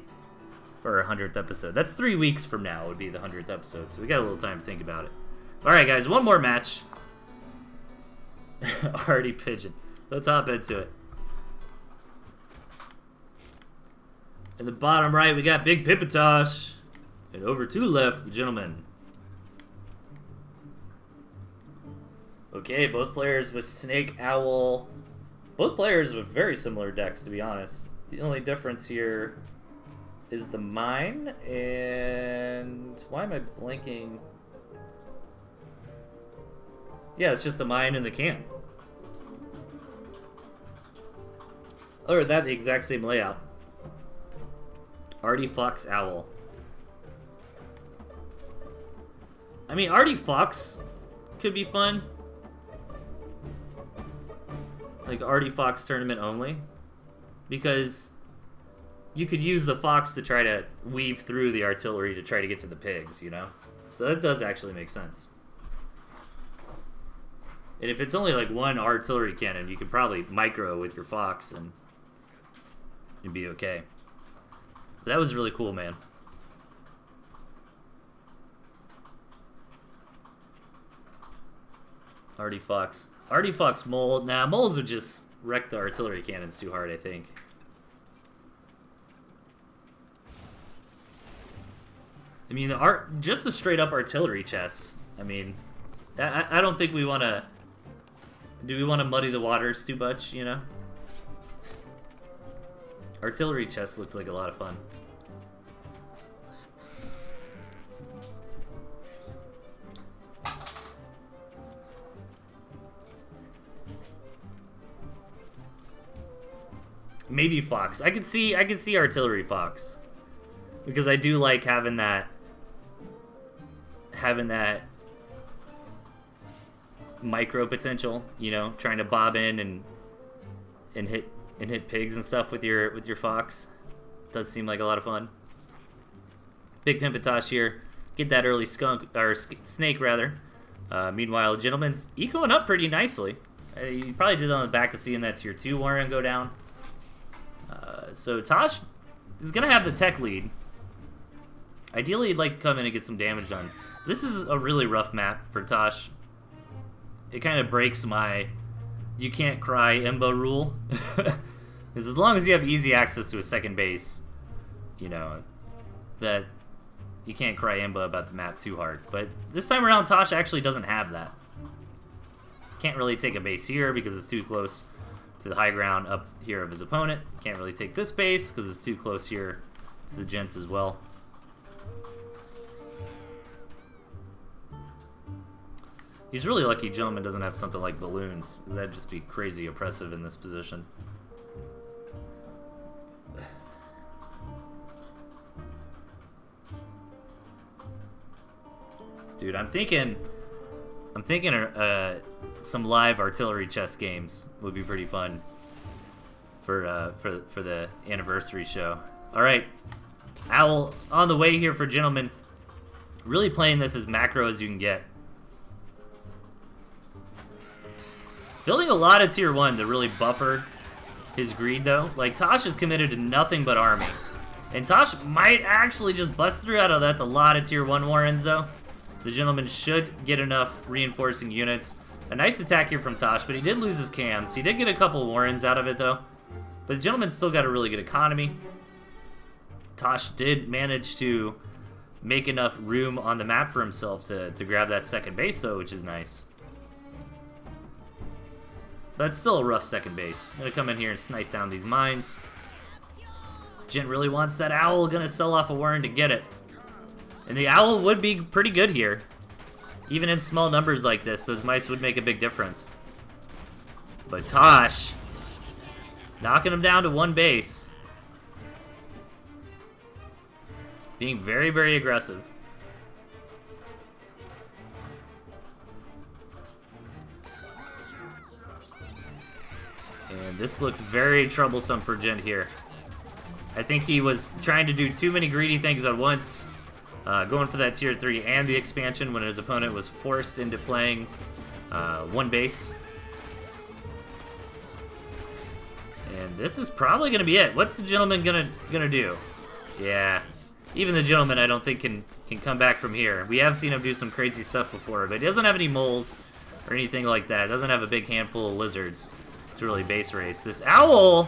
for our 100th episode. That's 3 weeks from now would be the 100th episode, so we got a little time to think about it. Alright, guys. One more match. Artie Pigeon. Let's hop into it. In the bottom right, we got Big Pipitosh. And over to the left, the gentleman. Okay, both players with Snake, Owl. Both players with very similar decks, to be honest. The only difference here is the mine, and why am I blanking? Yeah, it's just the mine and the can. Other than that, the exact same layout. Artie Fox Owl. I mean, Artie Fox could be fun. Like Artie Fox tournament only. Because you could use the Fox to try to weave through the artillery to try to get to the pigs, you know? So that does actually make sense. And if it's only like one artillery cannon, you could probably micro with your Fox and you'd be okay. But that was really cool, man. Artie Fox. Artie Fox Mole. Nah, moles would just wreck the artillery cannons too hard, I think. I mean, just the straight up artillery chests. I mean, I don't think we want to. Do we want to muddy the waters too much? You know. Artillery chests looked like a lot of fun. maybe Fox. I could see Artillery Fox. Because I do like having that micro potential, you know, trying to bob in and hit pigs and stuff with your Fox. Does seem like a lot of fun. Big Pimpatosh here. Get that early skunk, or snake rather. Meanwhile, Gentleman's ecoing up pretty nicely. You probably did on the back of seeing that tier 2 Warren go down. So Tosh is going to have the tech lead. Ideally, you'd like to come in and get some damage done. This is a really rough map for Tosh. It kind of breaks my you can't cry Imba rule. Because as long as you have easy access to a second base, you know, that you can't cry Imba about the map too hard. But this time around, Tosh actually doesn't have that. Can't really take a base here because it's too close to the high ground up here of his opponent. Can't really take this base because it's too close here to the gents as well. He's really lucky Gentleman doesn't have something like balloons, because that'd just be crazy oppressive in this position. Dude, I'm thinking some live artillery chess games would be pretty fun for the anniversary show. All right, Owl on the way here for Gentleman. Really playing this as macro as you can get. Building a lot of tier 1 to really buffer his greed, though. Like, Tosh is committed to nothing but army. And Tosh might actually just bust through out of that's a lot of tier 1 Warrens, though. The Gentleman should get enough reinforcing units. A nice attack here from Tosh, but he did lose his cams. He did get a couple Warrens out of it, though. But the Gentleman's still got a really good economy. Tosh did manage to make enough room on the map for himself to grab that second base, though, which is nice. But it's still a rough second base. I'm gonna come in here and snipe down these mines. Gent really wants that Owl, gonna sell off a Warren to get it. And the Owl would be pretty good here. Even in small numbers like this, those mice would make a big difference. But Tosh, knocking him down to one base. Being very, very aggressive. And this looks very troublesome for Gent here. I think he was trying to do too many greedy things at once. Going for that tier 3 and the expansion when his opponent was forced into playing one base. And this is probably going to be it. What's the Gentleman gonna do? Yeah, even the Gentleman I don't think can come back from here. We have seen him do some crazy stuff before, but he doesn't have any moles or anything like that. Doesn't have a big handful of lizards to really base race. This Owl,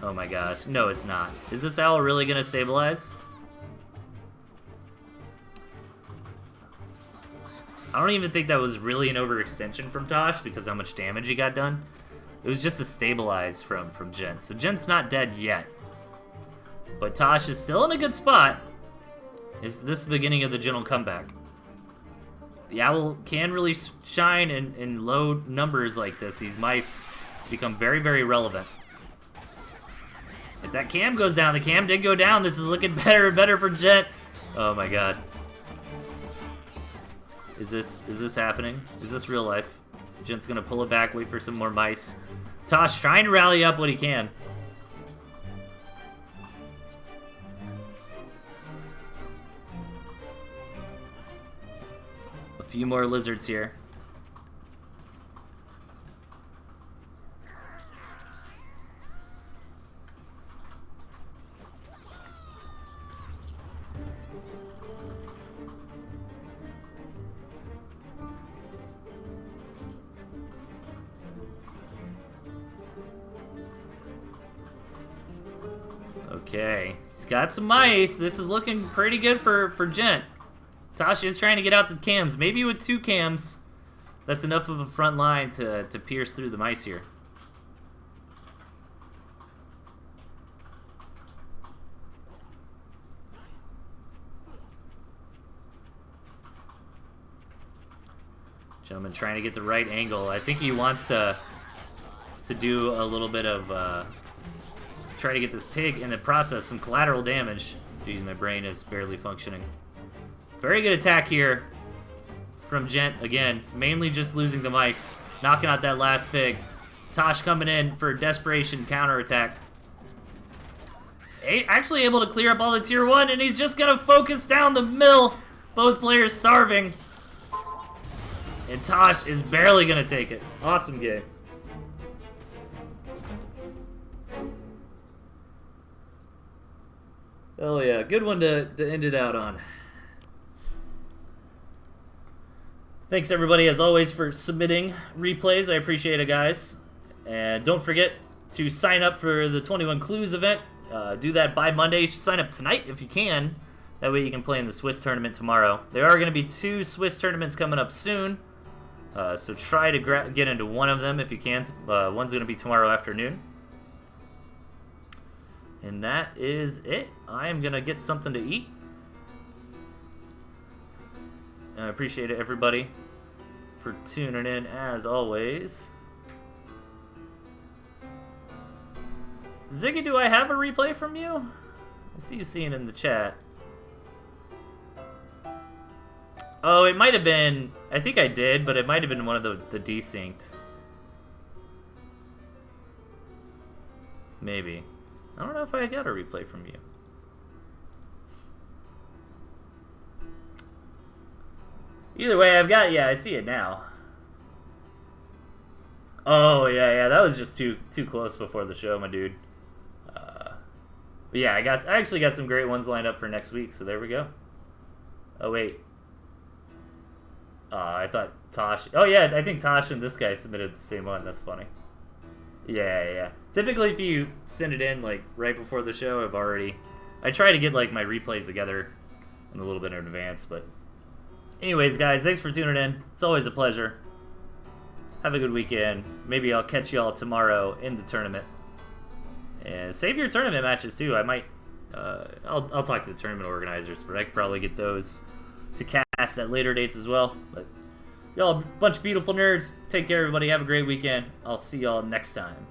oh my gosh, no it's not. Is this Owl really going to stabilize? I don't even think that was really an overextension from Tosh because how much damage he got done. It was just a stabilize from Gent. So Gent's not dead yet. But Tosh is still in a good spot. Is this the beginning of the Gentle comeback? The Owl can really shine in low numbers like this. These mice become very, very relevant. If that cam goes down, the cam did go down. This is looking better and better for Gent. Oh my god. Is this happening? Is this real life? Gent's gonna pull it back, wait for some more mice. Tosh trying to rally up what he can. A few more lizards here. Okay, he's got some mice. This is looking pretty good for Gent. Tosh is trying to get out the cams. Maybe with 2 cams, that's enough of a front line to pierce through the mice here. Gentleman trying to get the right angle. I think he wants to do a little bit of try to get this pig in the process some collateral damage. Jeez, my brain is barely functioning. Very good attack here from Gent. Again, mainly just losing the mice. Knocking out that last pig. Tosh coming in for a desperation counterattack. Actually able to clear up all the tier 1, and he's just going to focus down the mill. Both players starving. And Tosh is barely going to take it. Awesome game. Oh yeah, good one to end it out on. Thanks everybody, as always, for submitting replays. I appreciate it, guys. And don't forget to sign up for the 21 Clues event. Do that by Monday. You should sign up tonight if you can. That way you can play in the Swiss tournament tomorrow. There are going to be 2 Swiss tournaments coming up soon. So try to get into one of them if you can. One's going to be tomorrow afternoon. And that is it. I am going to get something to eat. I appreciate it, everybody, for tuning in, as always. Ziggy, do I have a replay from you? I see you seeing in the chat. Oh, it might have been... I think I did, but it might have been one of the desynced. Maybe. I don't know if I got a replay from you. Either way, I've got... Yeah, I see it now. Oh, yeah, that was just too close before the show, my dude. But yeah, I actually got some great ones lined up for next week, so there we go. Oh, wait. I thought Tosh... Oh, yeah, I think Tosh and this guy submitted the same one. That's funny. Yeah. Typically, if you send it in, like, right before the show, I try to get, like, my replays together in a little bit in advance, but... Anyways, guys, thanks for tuning in. It's always a pleasure. Have a good weekend. Maybe I'll catch you all tomorrow in the tournament. And save your tournament matches, too. I might... I'll talk to the tournament organizers, but I could probably get those to cast at later dates as well. But y'all, a bunch of beautiful nerds. Take care, everybody. Have a great weekend. I'll see y'all next time.